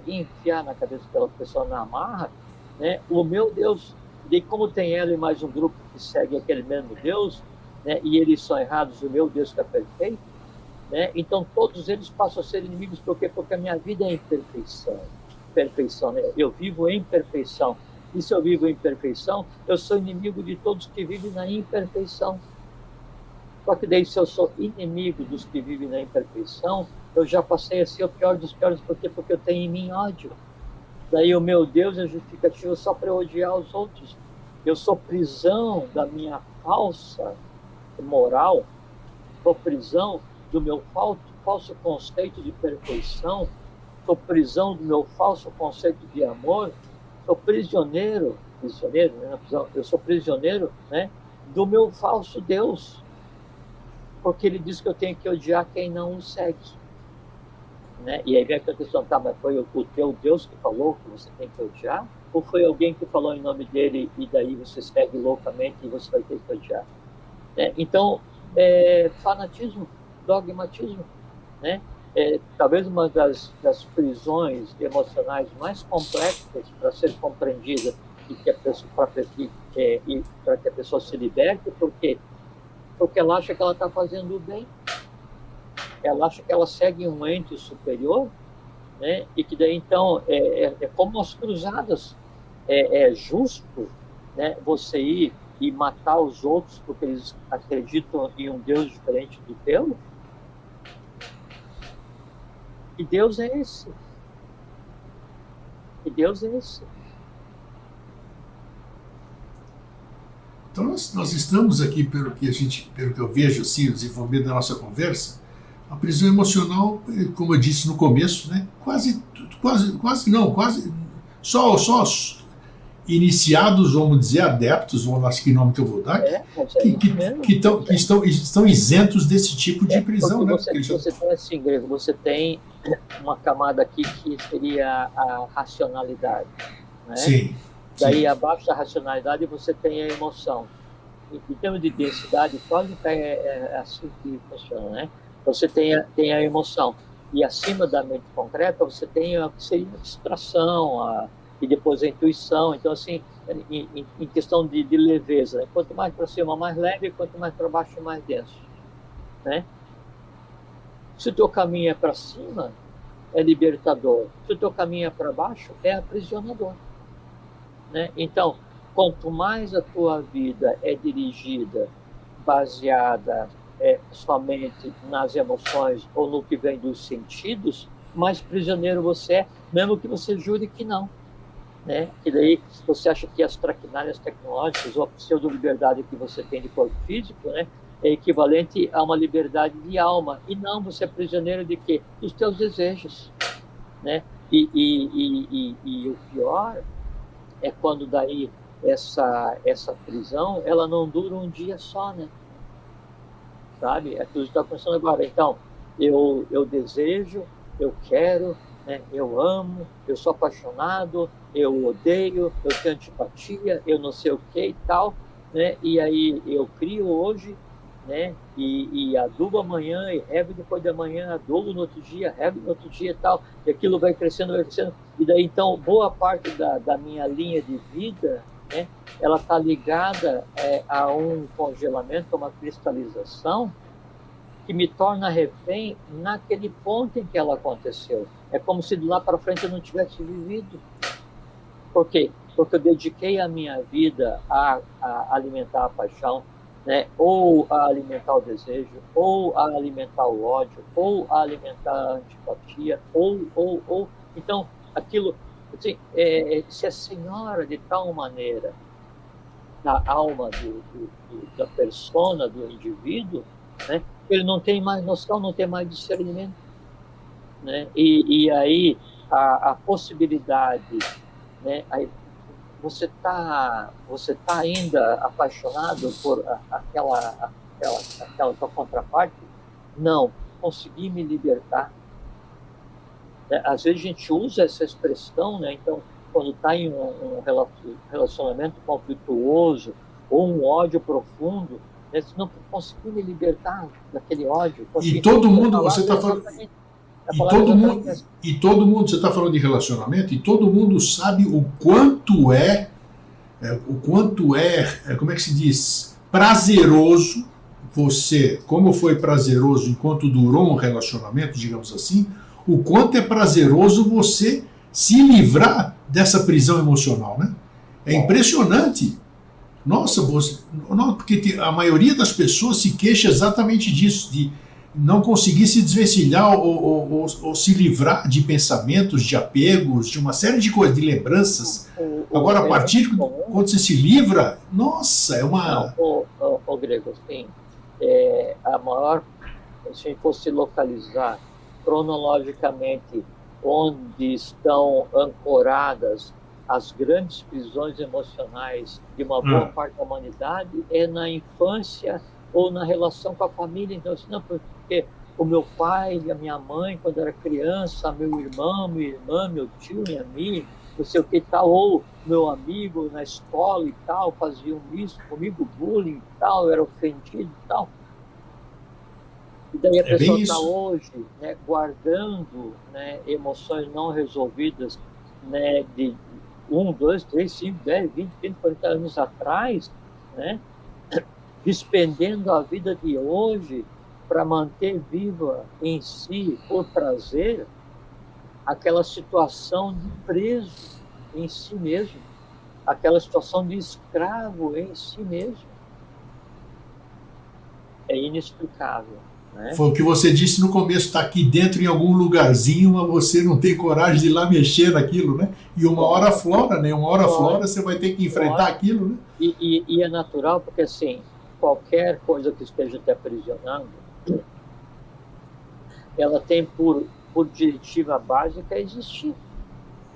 enfiar na cabeça daquela pessoa na amarra, né? O meu Deus. E como tem ela e mais um grupo que segue aquele mesmo Deus, né? E eles são errados, o meu Deus que é perfeito, né? Então todos eles passam a ser inimigos. Por quê? Porque a minha vida é imperfeição. Perfeição, né? Eu vivo em perfeição. E se eu vivo em perfeição, eu sou inimigo de todos que vivem na imperfeição. Só que daí, se eu sou inimigo dos que vivem na imperfeição, eu já passei a ser o pior dos piores. Por quê? Porque eu tenho em mim ódio. Daí o meu Deus é justificativo só para eu odiar os outros. eu sou prisão da minha falsa moral, sou prisão do meu falso conceito de perfeição, sou prisão do meu falso conceito de amor, sou prisioneiro, né, eu sou prisioneiro, né, do meu falso Deus, porque ele diz que eu tenho que odiar quem não o segue. Né? E aí vem a questão, tá, mas foi o teu Deus que falou que você tem que odiar? Ou foi alguém que falou em nome dele e daí você segue loucamente e você vai ter que odiar? Né? Então, fanatismo, dogmatismo, né? Talvez uma das prisões emocionais mais complexas para ser compreendida e que a pessoa, para que a pessoa se liberte, porque ela acha que ela está fazendo o bem. Ela acha que ela segue um ente superior, né? E que daí, então, é como as cruzadas. É justo, né, você ir e matar os outros porque eles acreditam em um Deus diferente do teu? Que Deus é esse? Que Deus é esse? Então, nós estamos aqui, pelo que eu vejo, assim, o desenvolvimento da nossa conversa, a prisão emocional, como eu disse no começo, né, quase só iniciados, vamos dizer, adeptos, acho que nome que eu vou dar, que estão isentos desse tipo de prisão. Você tem assim, Grego, você tem uma camada aqui que seria a racionalidade. Né? Sim. Daí, abaixo da racionalidade, você tem a emoção. Em termos de densidade, quase é assim que funciona, né? Você tem a emoção. E acima da mente concreta, você tem o que seria a abstração, e depois a intuição. Então, assim, em questão de leveza, né? Quanto mais para cima, mais leve, quanto mais para baixo, mais denso. Né? Se o teu caminho é para cima, é libertador. Se o teu caminho é para baixo, é aprisionador. Né? Então, quanto mais a tua vida é dirigida, baseada somente nas emoções ou no que vem dos sentidos, mais prisioneiro você é, mesmo que você jure que não. Né? E daí você acha que as traquinalhas tecnológicas ou a pseudo-liberdade que você tem de corpo físico, né, é equivalente a uma liberdade de alma. E não, você é prisioneiro de quê? Dos teus desejos. Né? E o pior é quando daí essa prisão, ela não dura um dia só, né? Sabe? É tudo que está acontecendo agora. Então, eu desejo, eu quero, né? Eu amo, eu sou apaixonado, eu odeio, eu tenho antipatia, eu não sei o que e tal, né? E aí eu crio hoje, né? E adubo amanhã, e rego depois de amanhã, adubo no outro dia, rego no outro dia e tal, e aquilo vai crescendo, e daí então boa parte da minha linha de vida, né, ela está ligada a um congelamento, a uma cristalização que me torna refém naquele ponto em que ela aconteceu. É como se de lá para frente eu não tivesse vivido. Por quê? Porque eu dediquei a minha vida a alimentar a paixão, né? Ou a alimentar o desejo, ou a alimentar o ódio, ou a alimentar a antipatia, ou. Então, aquilo, assim, se é senhora de tal maneira da alma da persona, do indivíduo, né? Ele não tem mais noção, não tem mais discernimento. Né? E aí a possibilidade, né? Aí, você tá ainda apaixonado por aquela tua contraparte? Não, consegui me libertar. Às vezes a gente usa essa expressão, né? Então, quando está em um relacionamento conflituoso ou um ódio profundo, né? Se não conseguiu me libertar daquele ódio. E todo mundo, você está falando... E todo mundo, você está falando de relacionamento, e todo mundo sabe o quanto como é que se diz, prazeroso você, como foi prazeroso enquanto durou um relacionamento, digamos assim, o quanto é prazeroso você se livrar dessa prisão emocional, né? É impressionante. Nossa, porque a maioria das pessoas se queixa exatamente disso, não conseguir se desvencilhar ou se livrar de pensamentos, de apegos, de uma série de coisas, de lembranças. Agora, a partir de quando você se livra, nossa, é uma... Não, o Grego, assim, a maior, se a gente fosse localizar cronologicamente onde estão ancoradas as grandes prisões emocionais de uma boa parte da humanidade, é na infância ou na relação com a família. Então, assim, não, porque o meu pai e a minha mãe, quando era criança, meu irmão, minha irmã, meu tio, minha amiga, não sei o que tal, ou meu amigo na escola e tal, faziam isso comigo, bullying e tal, eu era ofendido e tal. E daí a pessoa está hoje, né, guardando, né, emoções não resolvidas, né, de 1, 2, 3, 5, 10, 20, 30, 40 anos atrás, né, despendendo a vida de hoje para manter viva em si, por prazer, aquela situação de preso em si mesmo, aquela situação de escravo em si mesmo. É inexplicável. Né? Foi o que você disse no começo, está aqui dentro em algum lugarzinho, mas você não tem coragem de ir lá mexer naquilo, né? E uma hora aflora, né? Uma hora aflora, você vai ter que enfrentar aquilo, né? E é natural, porque assim, qualquer coisa que esteja te aprisionando, ela tem por diretiva básica existir.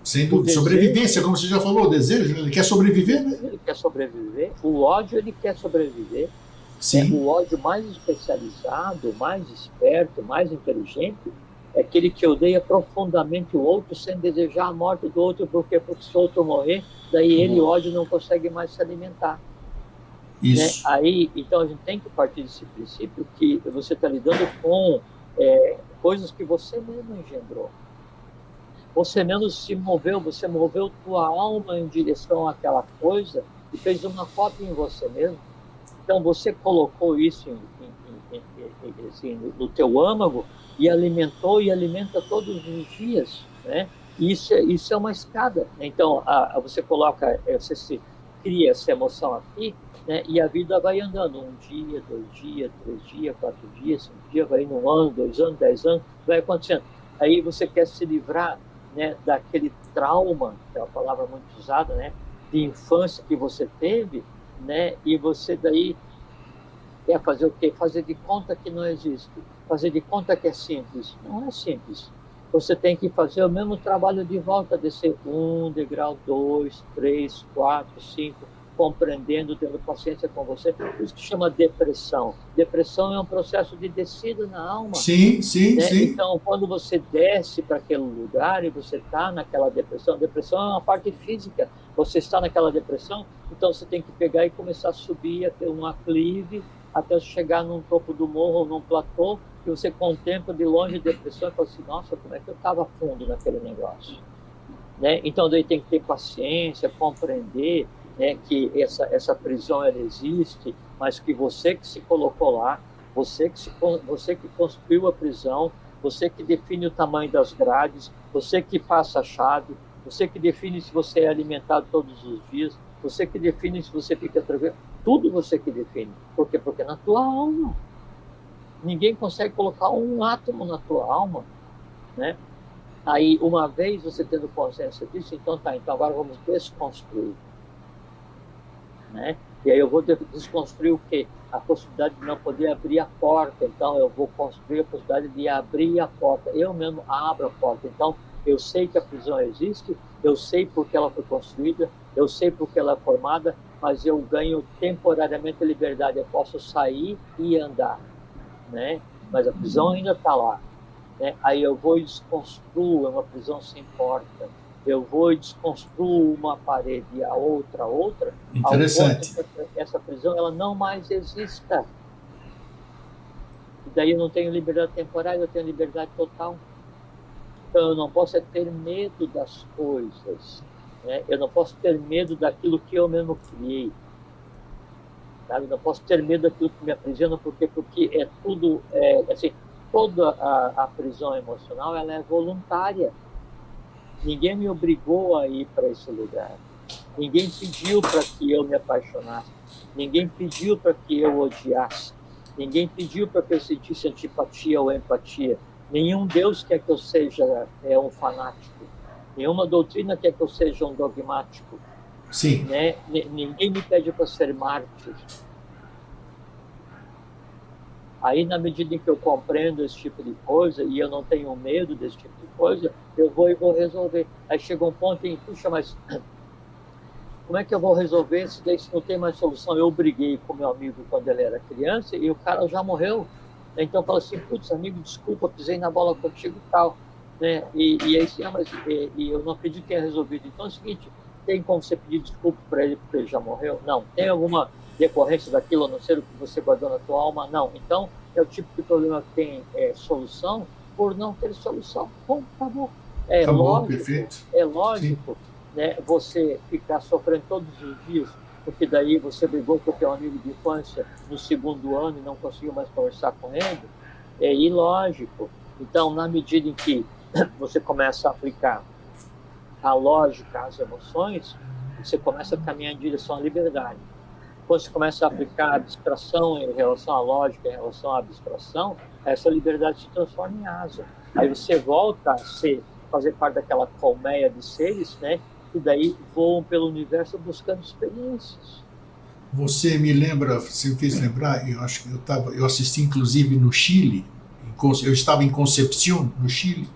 Sem dúvida. Sobrevivência, como você já falou, o desejo, ele quer sobreviver, né? Ele quer sobreviver. O ódio, ele quer sobreviver. Sim. O ódio mais especializado, mais esperto, mais inteligente, é aquele que odeia profundamente o outro sem desejar a morte do outro, porque se o outro morrer, daí ele, o ódio, não consegue mais se alimentar. Isso. Né? Aí, então a gente tem que partir desse princípio que você está lidando com coisas que você mesmo engendrou. Você mesmo se moveu, você moveu tua alma em direção àquela coisa e fez uma cópia em você mesmo. Então, você colocou isso assim, no teu âmago e alimentou e alimenta todos os dias, né? Isso é uma escada. Então, você coloca, você se cria essa emoção aqui, né? E a vida vai andando 1 dia, 2 dias, 3 dias, 4 dias, 5 dias, vai indo 1 ano, 2 anos, 10 anos, vai acontecendo. Aí você quer se livrar, né, daquele trauma, que é uma palavra muito usada, né, de infância que você teve, né? E você daí quer fazer o quê? Fazer de conta que não existe. Fazer de conta que é simples. Não é simples. Você tem que fazer o mesmo trabalho de volta, descer 1 degrau, 2, 3, 4, 5, compreendendo, tendo paciência com você. Isso que chama depressão. Depressão é um processo de descida na alma. Sim, sim, né? sim. Então, quando você desce para aquele lugar e você está naquela depressão, depressão é uma parte física. Você está naquela depressão, então você tem que pegar e começar a subir até um aclive, até chegar num topo do morro ou num platô, e você contempla de longe a depressão e fala assim, nossa, como é que eu estava fundo naquele negócio? Né? Então, daí tem que ter paciência, compreender, né, que essa prisão ela existe, mas que você que se colocou lá, você que construiu a prisão, você que define o tamanho das grades, você que passa a chave, você que define se você é alimentado todos os dias, você que define se você fica tranquilo, tudo você que define. Por quê? Porque é na tua alma. Ninguém consegue colocar um átomo na tua alma, né? Aí, uma vez você tendo consciência disso, então tá, então agora vamos desconstruir. Né? E aí eu vou desconstruir o quê? A possibilidade de não poder abrir a porta. Então eu vou construir a possibilidade de abrir a porta. Eu mesmo abro a porta. Então eu sei que a prisão existe, eu sei porque ela foi construída, eu sei porque ela é formada, mas eu ganho temporariamente a liberdade. Eu posso sair e andar, né? Mas a prisão ainda está lá. Né? Aí eu vou e desconstruo, é uma prisão sem porta. Eu vou e desconstruo uma parede e a outra. Interessante. Essa prisão ela não mais exista. E daí eu não tenho liberdade temporária, eu tenho liberdade total. Então eu não posso ter medo das coisas. Né? Eu não posso ter medo daquilo que eu mesmo criei. Sabe? Eu não posso ter medo daquilo que me aprisiona, porque é tudo... assim, toda a prisão emocional ela é voluntária. Ninguém me obrigou a ir para esse lugar. Ninguém pediu para que eu me apaixonasse. Ninguém pediu para que eu odiasse. Ninguém pediu para que eu sentisse antipatia ou empatia. Nenhum Deus quer que eu seja um fanático. Nenhuma doutrina quer que eu seja um dogmático. Sim. Né? Ninguém me pede para ser mártir. Aí, na medida em que eu compreendo esse tipo de coisa e eu não tenho medo desse tipo de coisa, eu vou e vou resolver. Aí chega um ponto em, puxa, mas como é que eu vou resolver se não tem mais solução? Eu briguei com meu amigo quando ele era criança e o cara já morreu. Então eu falo assim, putz, amigo, desculpa, pisei na bola contigo e tal. Né? E aí assim, mas eu não acredito que tenha resolvido. Então é o seguinte, tem como você pedir desculpa para ele porque ele já morreu? Não. Tem alguma decorrência daquilo, a não ser o que você guardou na tua alma? Não. Então é o tipo de problema que tem solução por não ter solução. Bom, tá bom. Tá bom, lógico, perfeito. É lógico, né, você ficar sofrendo todos os dias, porque daí você brigou com o teu amigo de infância no segundo ano e não conseguiu mais conversar com ele. É ilógico. Então, na medida em que você começa a aplicar a lógica às emoções, você começa a caminhar em direção à liberdade. Quando você começa a aplicar a abstração em relação à lógica, em relação à abstração, essa liberdade se transforma em asa. Aí você volta a fazer parte daquela colmeia de seres, né? E daí voam pelo universo buscando experiências. Você me lembra, você me fez lembrar, eu acho que eu assisti inclusive no Chile, eu estava em Concepción, no Chile,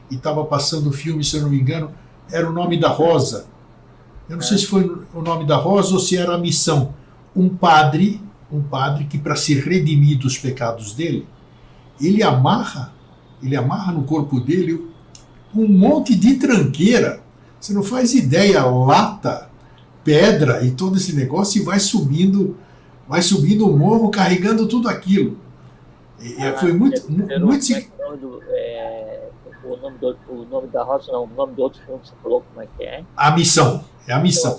e estava passando o filme, se eu não me engano, era O Nome da Rosa. Eu não sei se foi O Nome da Rosa ou se era A Missão. Um padre que, para se redimir dos pecados dele, ele amarra no corpo dele um monte de tranqueira. Você não faz ideia, lata, pedra e todo esse negócio, e vai subindo o morro carregando tudo aquilo. Foi muito o nome da roça, não, o nome do outro filme que você falou, como é que é? A Missão. É A Missão.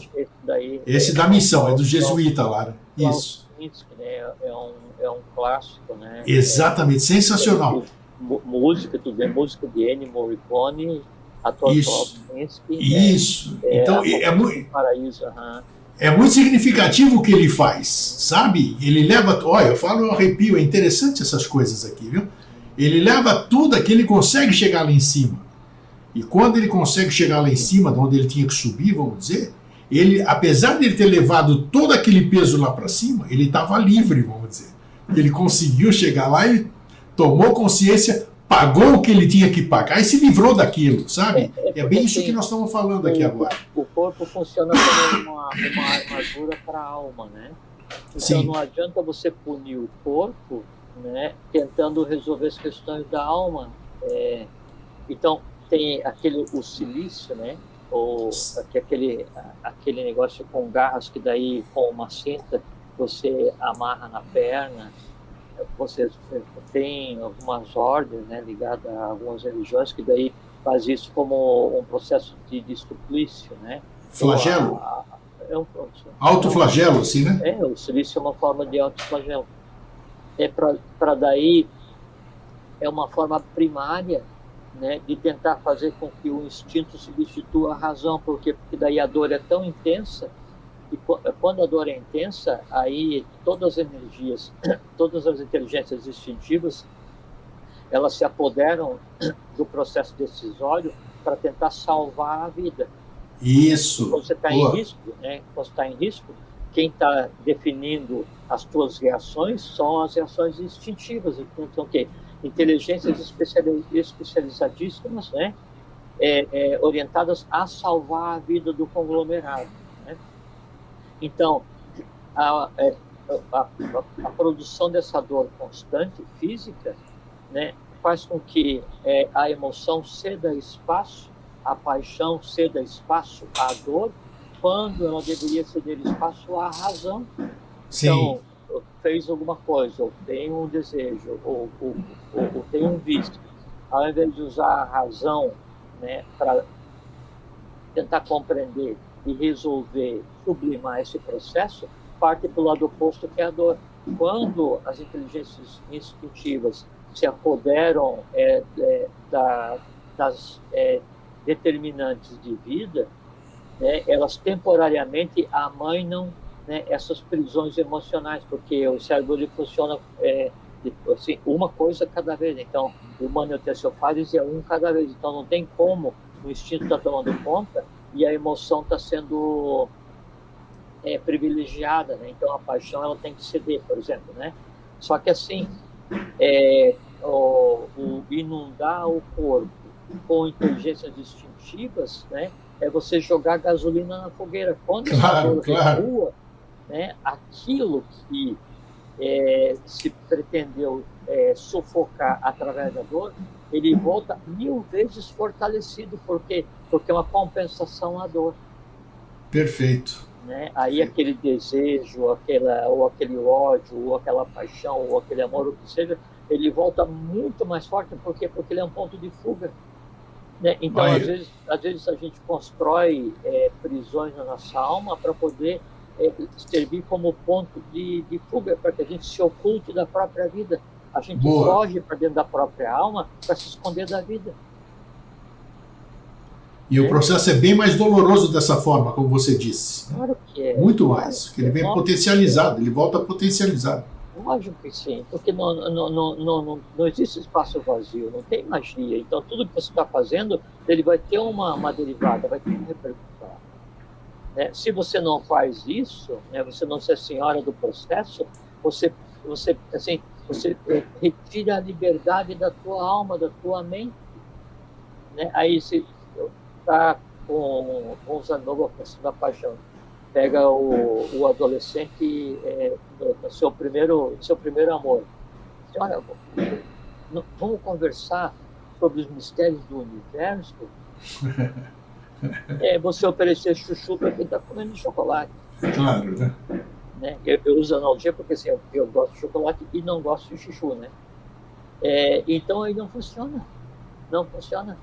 Esse da Missão, é do jesuíta lá. Né? Isso. É um clássico, né? Exatamente, sensacional. Música, tu vê música de Ennio Morricone, Isso. Isso. Então, paraíso, é muito significativo o que ele faz, sabe? Ele leva, olha, eu falo, eu arrepio, é interessante essas coisas aqui, viu? Ele leva tudo aqui, ele consegue chegar lá em cima. E quando ele consegue chegar lá em cima, de onde ele tinha que subir, vamos dizer, ele, apesar de ele ter levado todo aquele peso lá para cima, ele estava livre, vamos dizer. Ele conseguiu chegar lá, ele tomou consciência, pagou o que ele tinha que pagar e se livrou daquilo, sabe? É bem isso que nós estamos falando aqui agora. O corpo funciona como uma armadura para a alma, né? Então Sim. Não adianta você punir o corpo, né, tentando resolver as questões da alma. Então tem o silício, né? Ou aquele negócio com garras que daí com uma cinta você amarra na perna. Você tem algumas ordens, né, ligadas a algumas religiões que daí faz isso como um processo de suplício, né? Flagelo? Autoflagelo, assim, né? O silício é uma forma de autoflagelo. Para daí é uma forma primária, né, de tentar fazer com que o instinto substitua a razão, porque daí a dor é tão intensa, e quando a dor é intensa, aí todas as energias, todas as inteligências instintivas, elas se apoderam do processo decisório para tentar salvar a vida. Isso. Quando você está em risco, né? Quando está em risco, quem está definindo as tuas reações são as reações instintivas. Então, inteligências especializadíssimas, né? Orientadas a salvar a vida do conglomerado. Né? Então, a produção dessa dor constante física, né, faz com que a emoção ceda espaço, a paixão ceda espaço à dor, quando ela deveria ceder espaço à razão. Sim. Então, fez alguma coisa, ou tem um desejo, ou tem um vício. Ao invés de usar a razão, né, para tentar compreender e resolver, sublimar esse processo, parte para o lado oposto, que é a dor. Quando as inteligências instintivas se apoderam das determinantes de vida, né, elas temporariamente, a mãe né, essas prisões emocionais, porque o cérebro ele funciona assim, uma coisa cada vez. Então, o maneotensofáris é um cada vez. Então, não tem como o instinto está tomando conta e a emoção está sendo privilegiada, né? Então, a paixão ela tem que ceder, por exemplo, né? Só que assim, o inundar o corpo com inteligências instintivas, né? É você jogar gasolina na fogueira. Quando essa dor recua, né? Aquilo que se pretendeu sufocar através da dor, ele volta 1000 vezes fortalecido, porque é uma compensação à dor. Perfeito. Né? Aí aquele desejo, ou aquele ódio, ou aquela paixão, ou aquele amor, o que seja, ele volta muito mais forte, porque ele é um ponto de fuga. Né? Então, às vezes a gente constrói prisões na nossa alma para poder servir como ponto de fuga, para que a gente se oculte da própria vida. A gente foge para dentro da própria alma para se esconder da vida. E o processo é bem mais doloroso dessa forma, como você disse. Claro que é. Muito mais, porque ele vem potencializado, ele volta potencializado. Lógico que sim, porque não existe espaço vazio, não tem magia. Então, tudo que você está fazendo, ele vai ter uma derivada, vai ter uma repercussão. Né? Se você não faz isso, né, você não ser senhora do processo, você retira a liberdade da tua alma, da tua mente. Né? Aí você está com uns anos novos, pensando na paixão. Pega o adolescente no seu primeiro amor. Diz, olha, vamos conversar sobre os mistérios do universo. Você oferecer chuchu para quem está comendo chocolate. Claro, né? Eu uso analogia porque assim, eu gosto de chocolate e não gosto de chuchu, né? Então aí não funciona. Não funciona.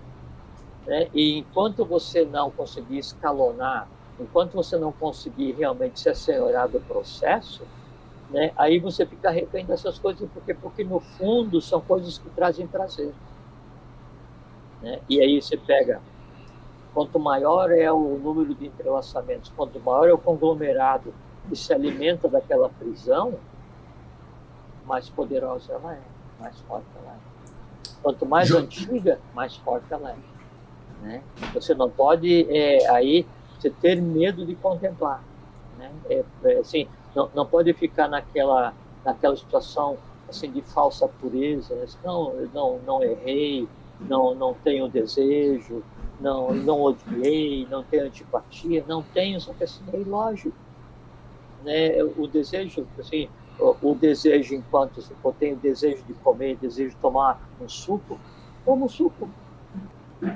Né? E enquanto você não conseguir escalonar, enquanto você não conseguir realmente se assenhorar do processo, né, aí você fica refém dessas coisas, porque no fundo são coisas que trazem prazer. Né? E aí você pega, quanto maior é o número de entrelaçamentos, quanto maior é o conglomerado que se alimenta daquela prisão, mais poderosa ela é, mais forte ela é. Quanto mais antiga, mais forte ela é. Né? Você não pode aí você ter medo de contemplar, né? Assim, não pode ficar naquela situação assim de falsa pureza, né? não errei, não tenho desejo, não odiei, não tenho antipatia, não tenho, só que assim é ilógico, né? O desejo, assim, o desejo enquanto assim, eu tenho desejo de comer, desejo de tomar um suco, toma um suco.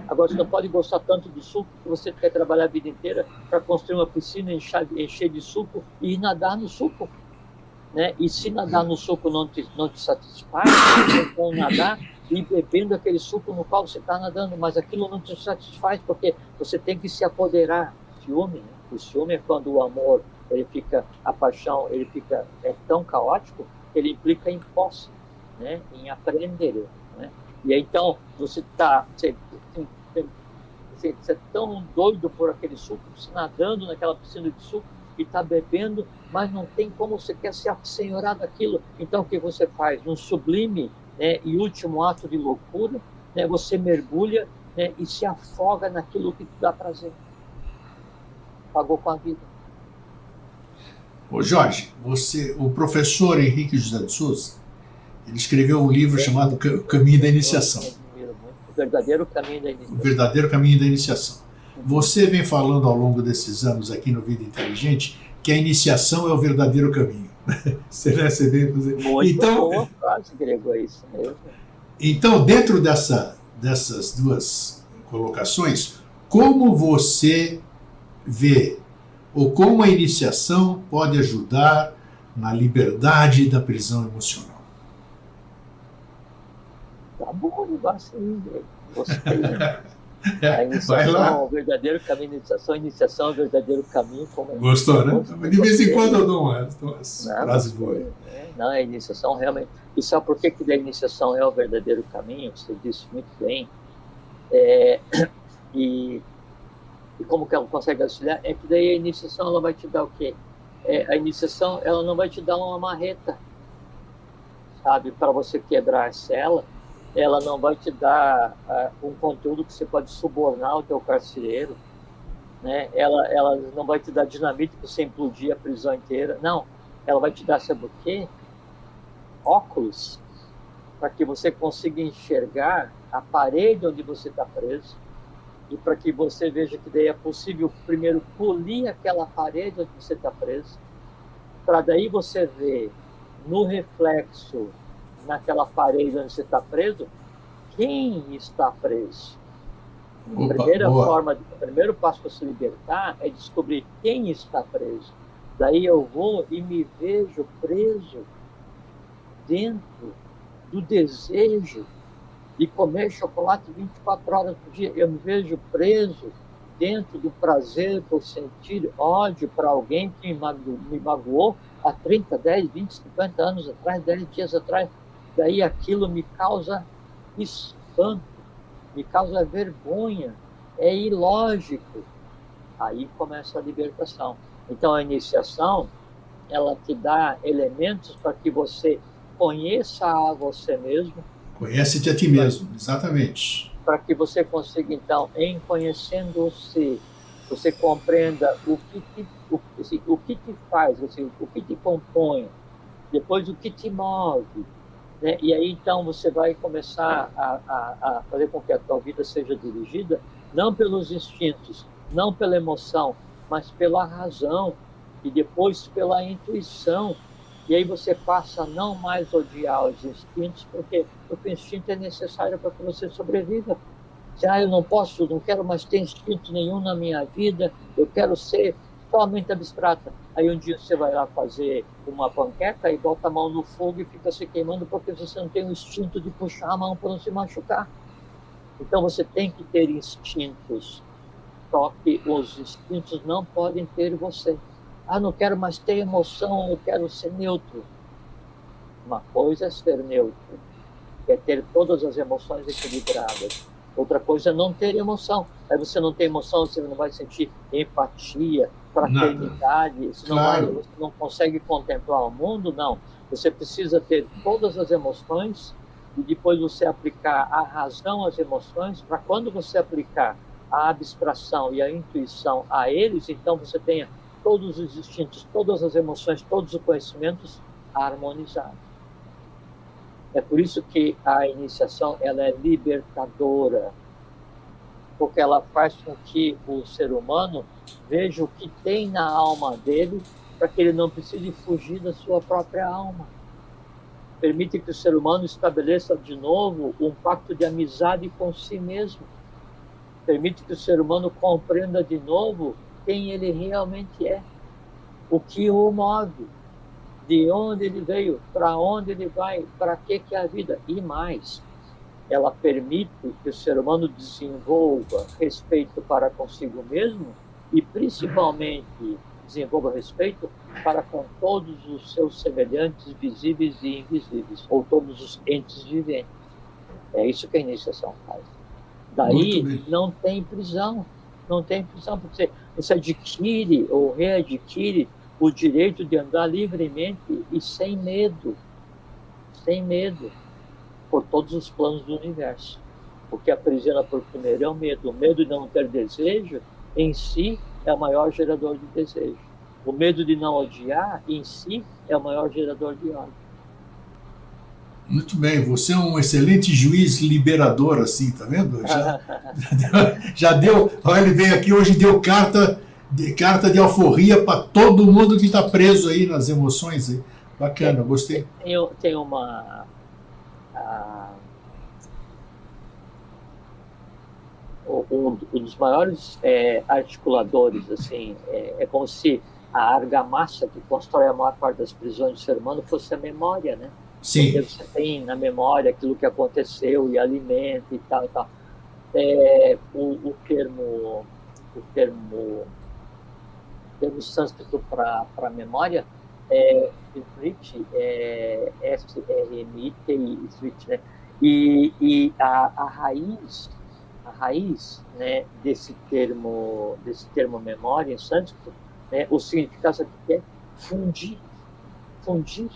Agora, você não pode gostar tanto do suco que você quer trabalhar a vida inteira para construir uma piscina, encher de suco e ir nadar no suco. Né? E se nadar no suco não te satisfaz, então nadar e bebendo aquele suco no qual você está nadando, mas aquilo não te satisfaz porque você tem que se apoderar. Ciúme, né? O ciúme é quando o amor, a paixão, ele fica tão caótico que ele implica em posse, né? Em aprender. Né? E aí, então, você é tão doido por aquele suco, você nadando naquela piscina de suco e está bebendo, mas não tem como você quer se assenhorar daquilo. Então, o que você faz? Num sublime, né, e último ato de loucura, né, você mergulha, né, e se afoga naquilo que te dá prazer. Pagou com a vida. Ô Jorge, o professor Henrique José de Souza, ele escreveu um livro chamado Caminho da Iniciação. O verdadeiro caminho da iniciação. O verdadeiro caminho da iniciação. Você vem falando ao longo desses anos aqui no Vida Inteligente que a iniciação é o verdadeiro caminho. Você vem fazer. Muito boa frase, grego, é isso mesmo. Então, dentro dessas duas colocações, como você vê, ou como a iniciação pode ajudar na liberdade da prisão emocional? Tá bom o negócio aí, grego. Gostei, né? A iniciação é o verdadeiro caminho da iniciação. A iniciação é o verdadeiro caminho. Gostou, né? De vez em quando eu dou umas frases boas. Não, a iniciação realmente... E sabe por que a iniciação é o verdadeiro caminho? Você disse muito bem. E como que ela consegue auxiliar? É que daí a iniciação ela vai te dar o quê? a iniciação, ela não vai te dar uma marreta, sabe, para você quebrar a cela. Ela não vai te dar um conteúdo que você pode subornar o teu carcereiro, né? Ela não vai te dar dinamite para você implodir a prisão inteira. Não, ela vai te dar, sabe o quê? Óculos, para que você consiga enxergar a parede onde você está preso, e para que você veja que daí é possível primeiro polir aquela parede onde você está preso, para daí você ver no reflexo, naquela parede onde você está preso, quem está preso. Opa, O primeiro passo para se libertar é descobrir quem está preso. Daí eu vou e me vejo preso dentro do desejo de comer chocolate 24 horas por dia. Eu me vejo preso dentro do prazer por sentir ódio para alguém que me magoou há 30, 10, 20, 50 anos atrás, 10 dias atrás. Daí aquilo me causa espanto, me causa vergonha, é ilógico. Aí começa a libertação. Então a iniciação, ela te dá elementos para que você conheça a você mesmo. Conhece-te a ti mesmo, exatamente. Para que você consiga, então, em conhecendo-se, você compreenda o que te faz, assim, o que te compõe, depois o que te move, né? E aí, então, você vai começar a fazer com que a tua vida seja dirigida não pelos instintos, não pela emoção, mas pela razão, e depois pela intuição. E aí você passa a não mais odiar os instintos, porque o instinto é necessário para que você sobreviva. Se eu não quero mais ter instinto nenhum na minha vida, eu quero ser somente abstrata. Aí um dia você vai lá fazer uma panqueca e bota a mão no fogo e fica se queimando porque você não tem o instinto de puxar a mão para não se machucar. Então você tem que ter instintos, só que os instintos não podem ter você. Não quero mais ter emoção, eu quero ser neutro. Uma coisa é ser neutro, é ter todas as emoções equilibradas. Outra coisa é não ter emoção. Aí você não tem emoção, você não vai sentir empatia, fraternidade, você não consegue contemplar o mundo, não. Você precisa ter todas as emoções e depois você aplicar a razão às emoções, para quando você aplicar a abstração e a intuição a eles, então você tenha todos os instintos, todas as emoções, todos os conhecimentos harmonizados. É por isso que a iniciação ela é libertadora, porque ela faz com que o ser humano veja o que tem na alma dele, para que ele não precise fugir da sua própria alma. Permite que o ser humano estabeleça de novo um pacto de amizade com si mesmo. Permite que o ser humano compreenda de novo quem ele realmente é, o que o move, de onde ele veio, para onde ele vai, para que é a vida. E mais, ela permite que o ser humano desenvolva respeito para consigo mesmo e, principalmente, desenvolva respeito para com todos os seus semelhantes, visíveis e invisíveis, ou todos os entes viventes. É isso que a iniciação faz. Daí não tem prisão, porque você adquire ou readquire o direito de andar livremente e sem medo, por todos os planos do universo. Porque aprisiona por primeiro é o medo de não ter desejo, em si, é o maior gerador de desejo. O medo de não odiar, em si, é o maior gerador de ódio. Muito bem, você é um excelente juiz liberador, assim, tá vendo? Já deu, olha, ele veio aqui hoje, deu carta de alforria para todo mundo que está preso aí nas emoções. Aí. Bacana, gostei. Tem uma... um dos maiores articuladores, assim, é como se a argamassa que constrói a maior parte das prisões do ser humano fosse a memória, né? Sim. Porque você tem na memória aquilo que aconteceu e alimenta e tal e tal. O termo sânscrito para memória é Smriti, S-R-M-I-T, Smriti, né? E a raiz, né, desse termo memória em sânscrito, né, o significado que é fundir, fundir.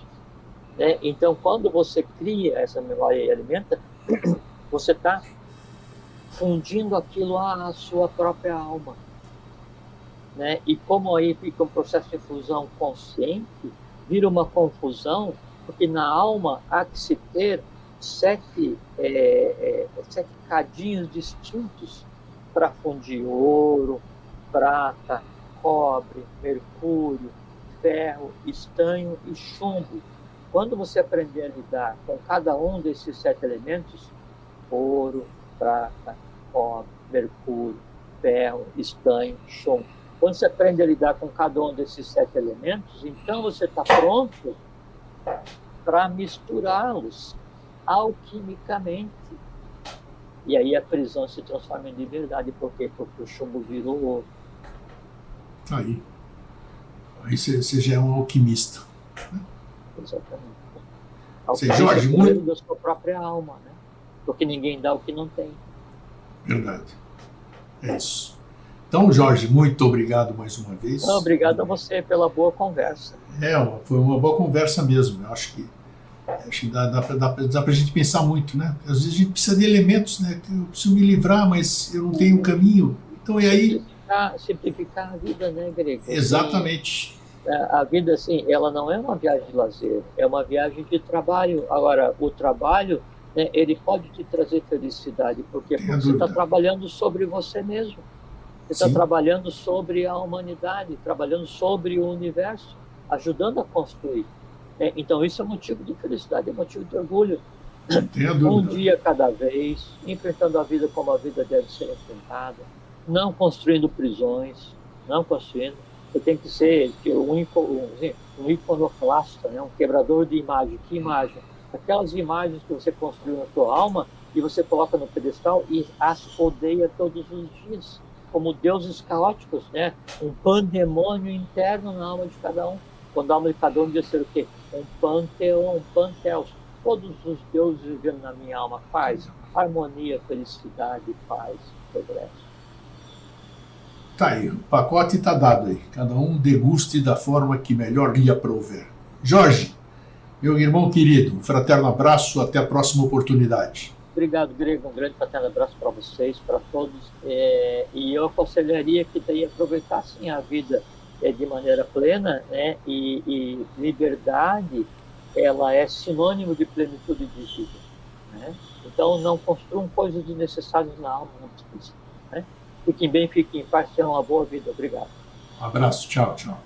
Né? Então, quando você cria essa memória e alimenta, você está fundindo aquilo à sua própria alma. Né? E como aí fica um processo de fusão consciente, vira uma confusão, porque na alma há que se ter 7 cadinhos distintos para fundir ouro, prata, cobre, mercúrio, ferro, estanho e chumbo. Quando você aprender a lidar com cada um desses 7 elementos, ouro, prata, cobre, mercúrio, ferro, estanho, chumbo, quando você aprende a lidar com cada um desses 7 elementos, então você está pronto para misturá-los alquimicamente. E aí a prisão se transforma em liberdade. Por quê? Porque o chumbo virou ouro. Aí você já é um alquimista. Exatamente. Você, Jorge, muito... da sua própria alma, né? Porque ninguém dá o que não tem. Verdade. É isso. Então, Jorge, muito obrigado mais uma vez. Obrigado a você pela boa conversa. Foi uma boa conversa mesmo. Eu acho que dá para a gente pensar muito, né? Às vezes a gente precisa de elementos, né? Eu preciso me livrar, mas eu não tenho caminho. Então, e aí... Simplificar a vida, né, Grego? Exatamente. A vida, assim, ela não é uma viagem de lazer, é uma viagem de trabalho. Agora, o trabalho, né, ele pode te trazer felicidade, porque você está trabalhando sobre você mesmo. Você está trabalhando sobre a humanidade, trabalhando sobre o universo, ajudando a construir. Então, isso é motivo de felicidade, é motivo de orgulho. Um dia cada vez, enfrentando a vida como a vida deve ser enfrentada, não construindo prisões, não construindo. Você tem que ser um iconoclasta, né? Um quebrador de imagem. Que imagem? Aquelas imagens que você construiu na sua alma e você coloca no pedestal e as odeia todos os dias, como deuses caóticos, né? Um pandemônio interno na alma de cada um. Quando a alma de cada um devia ser o quê? Um panteão, um panteos. Todos os deuses vivendo na minha alma. Paz, harmonia, felicidade, paz, progresso. Tá aí, o pacote está dado aí. Cada um deguste da forma que melhor lhe aprouver. Jorge, meu irmão querido, um fraterno abraço, até a próxima oportunidade. Obrigado, Grego. Um grande fraterno abraço para vocês, para todos. E eu aconselharia que daí aproveitassem a vida de maneira plena, né? E liberdade, ela é sinônimo de plenitude de vida, né? Então, não construam coisas desnecessárias na alma, não precisa, né? Fiquem bem, fiquem em paz, tenham uma boa vida. Obrigado. Um abraço, tchau, tchau.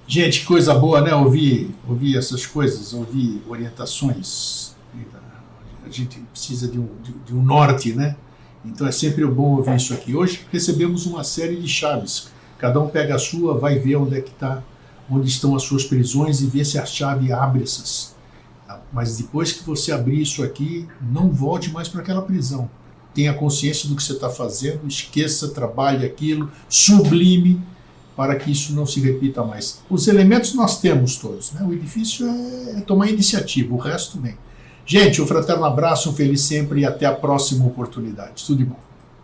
Gente, que coisa boa, né? Ouvir essas coisas, ouvir orientações. A gente precisa de um norte, né? Então é sempre bom ouvir isso aqui. Hoje recebemos uma série de chaves. Cada um pega a sua, vai ver onde é que está, onde estão as suas prisões e vê se a chave abre essas. Mas depois que você abrir isso aqui, não volte mais para aquela prisão. Tenha consciência do que você está fazendo, esqueça, trabalhe aquilo, sublime, para que isso não se repita mais. Os elementos nós temos todos, né? O difícil é tomar iniciativa, o resto vem. Gente, um fraterno abraço, um feliz sempre e até a próxima oportunidade. Tudo de bom.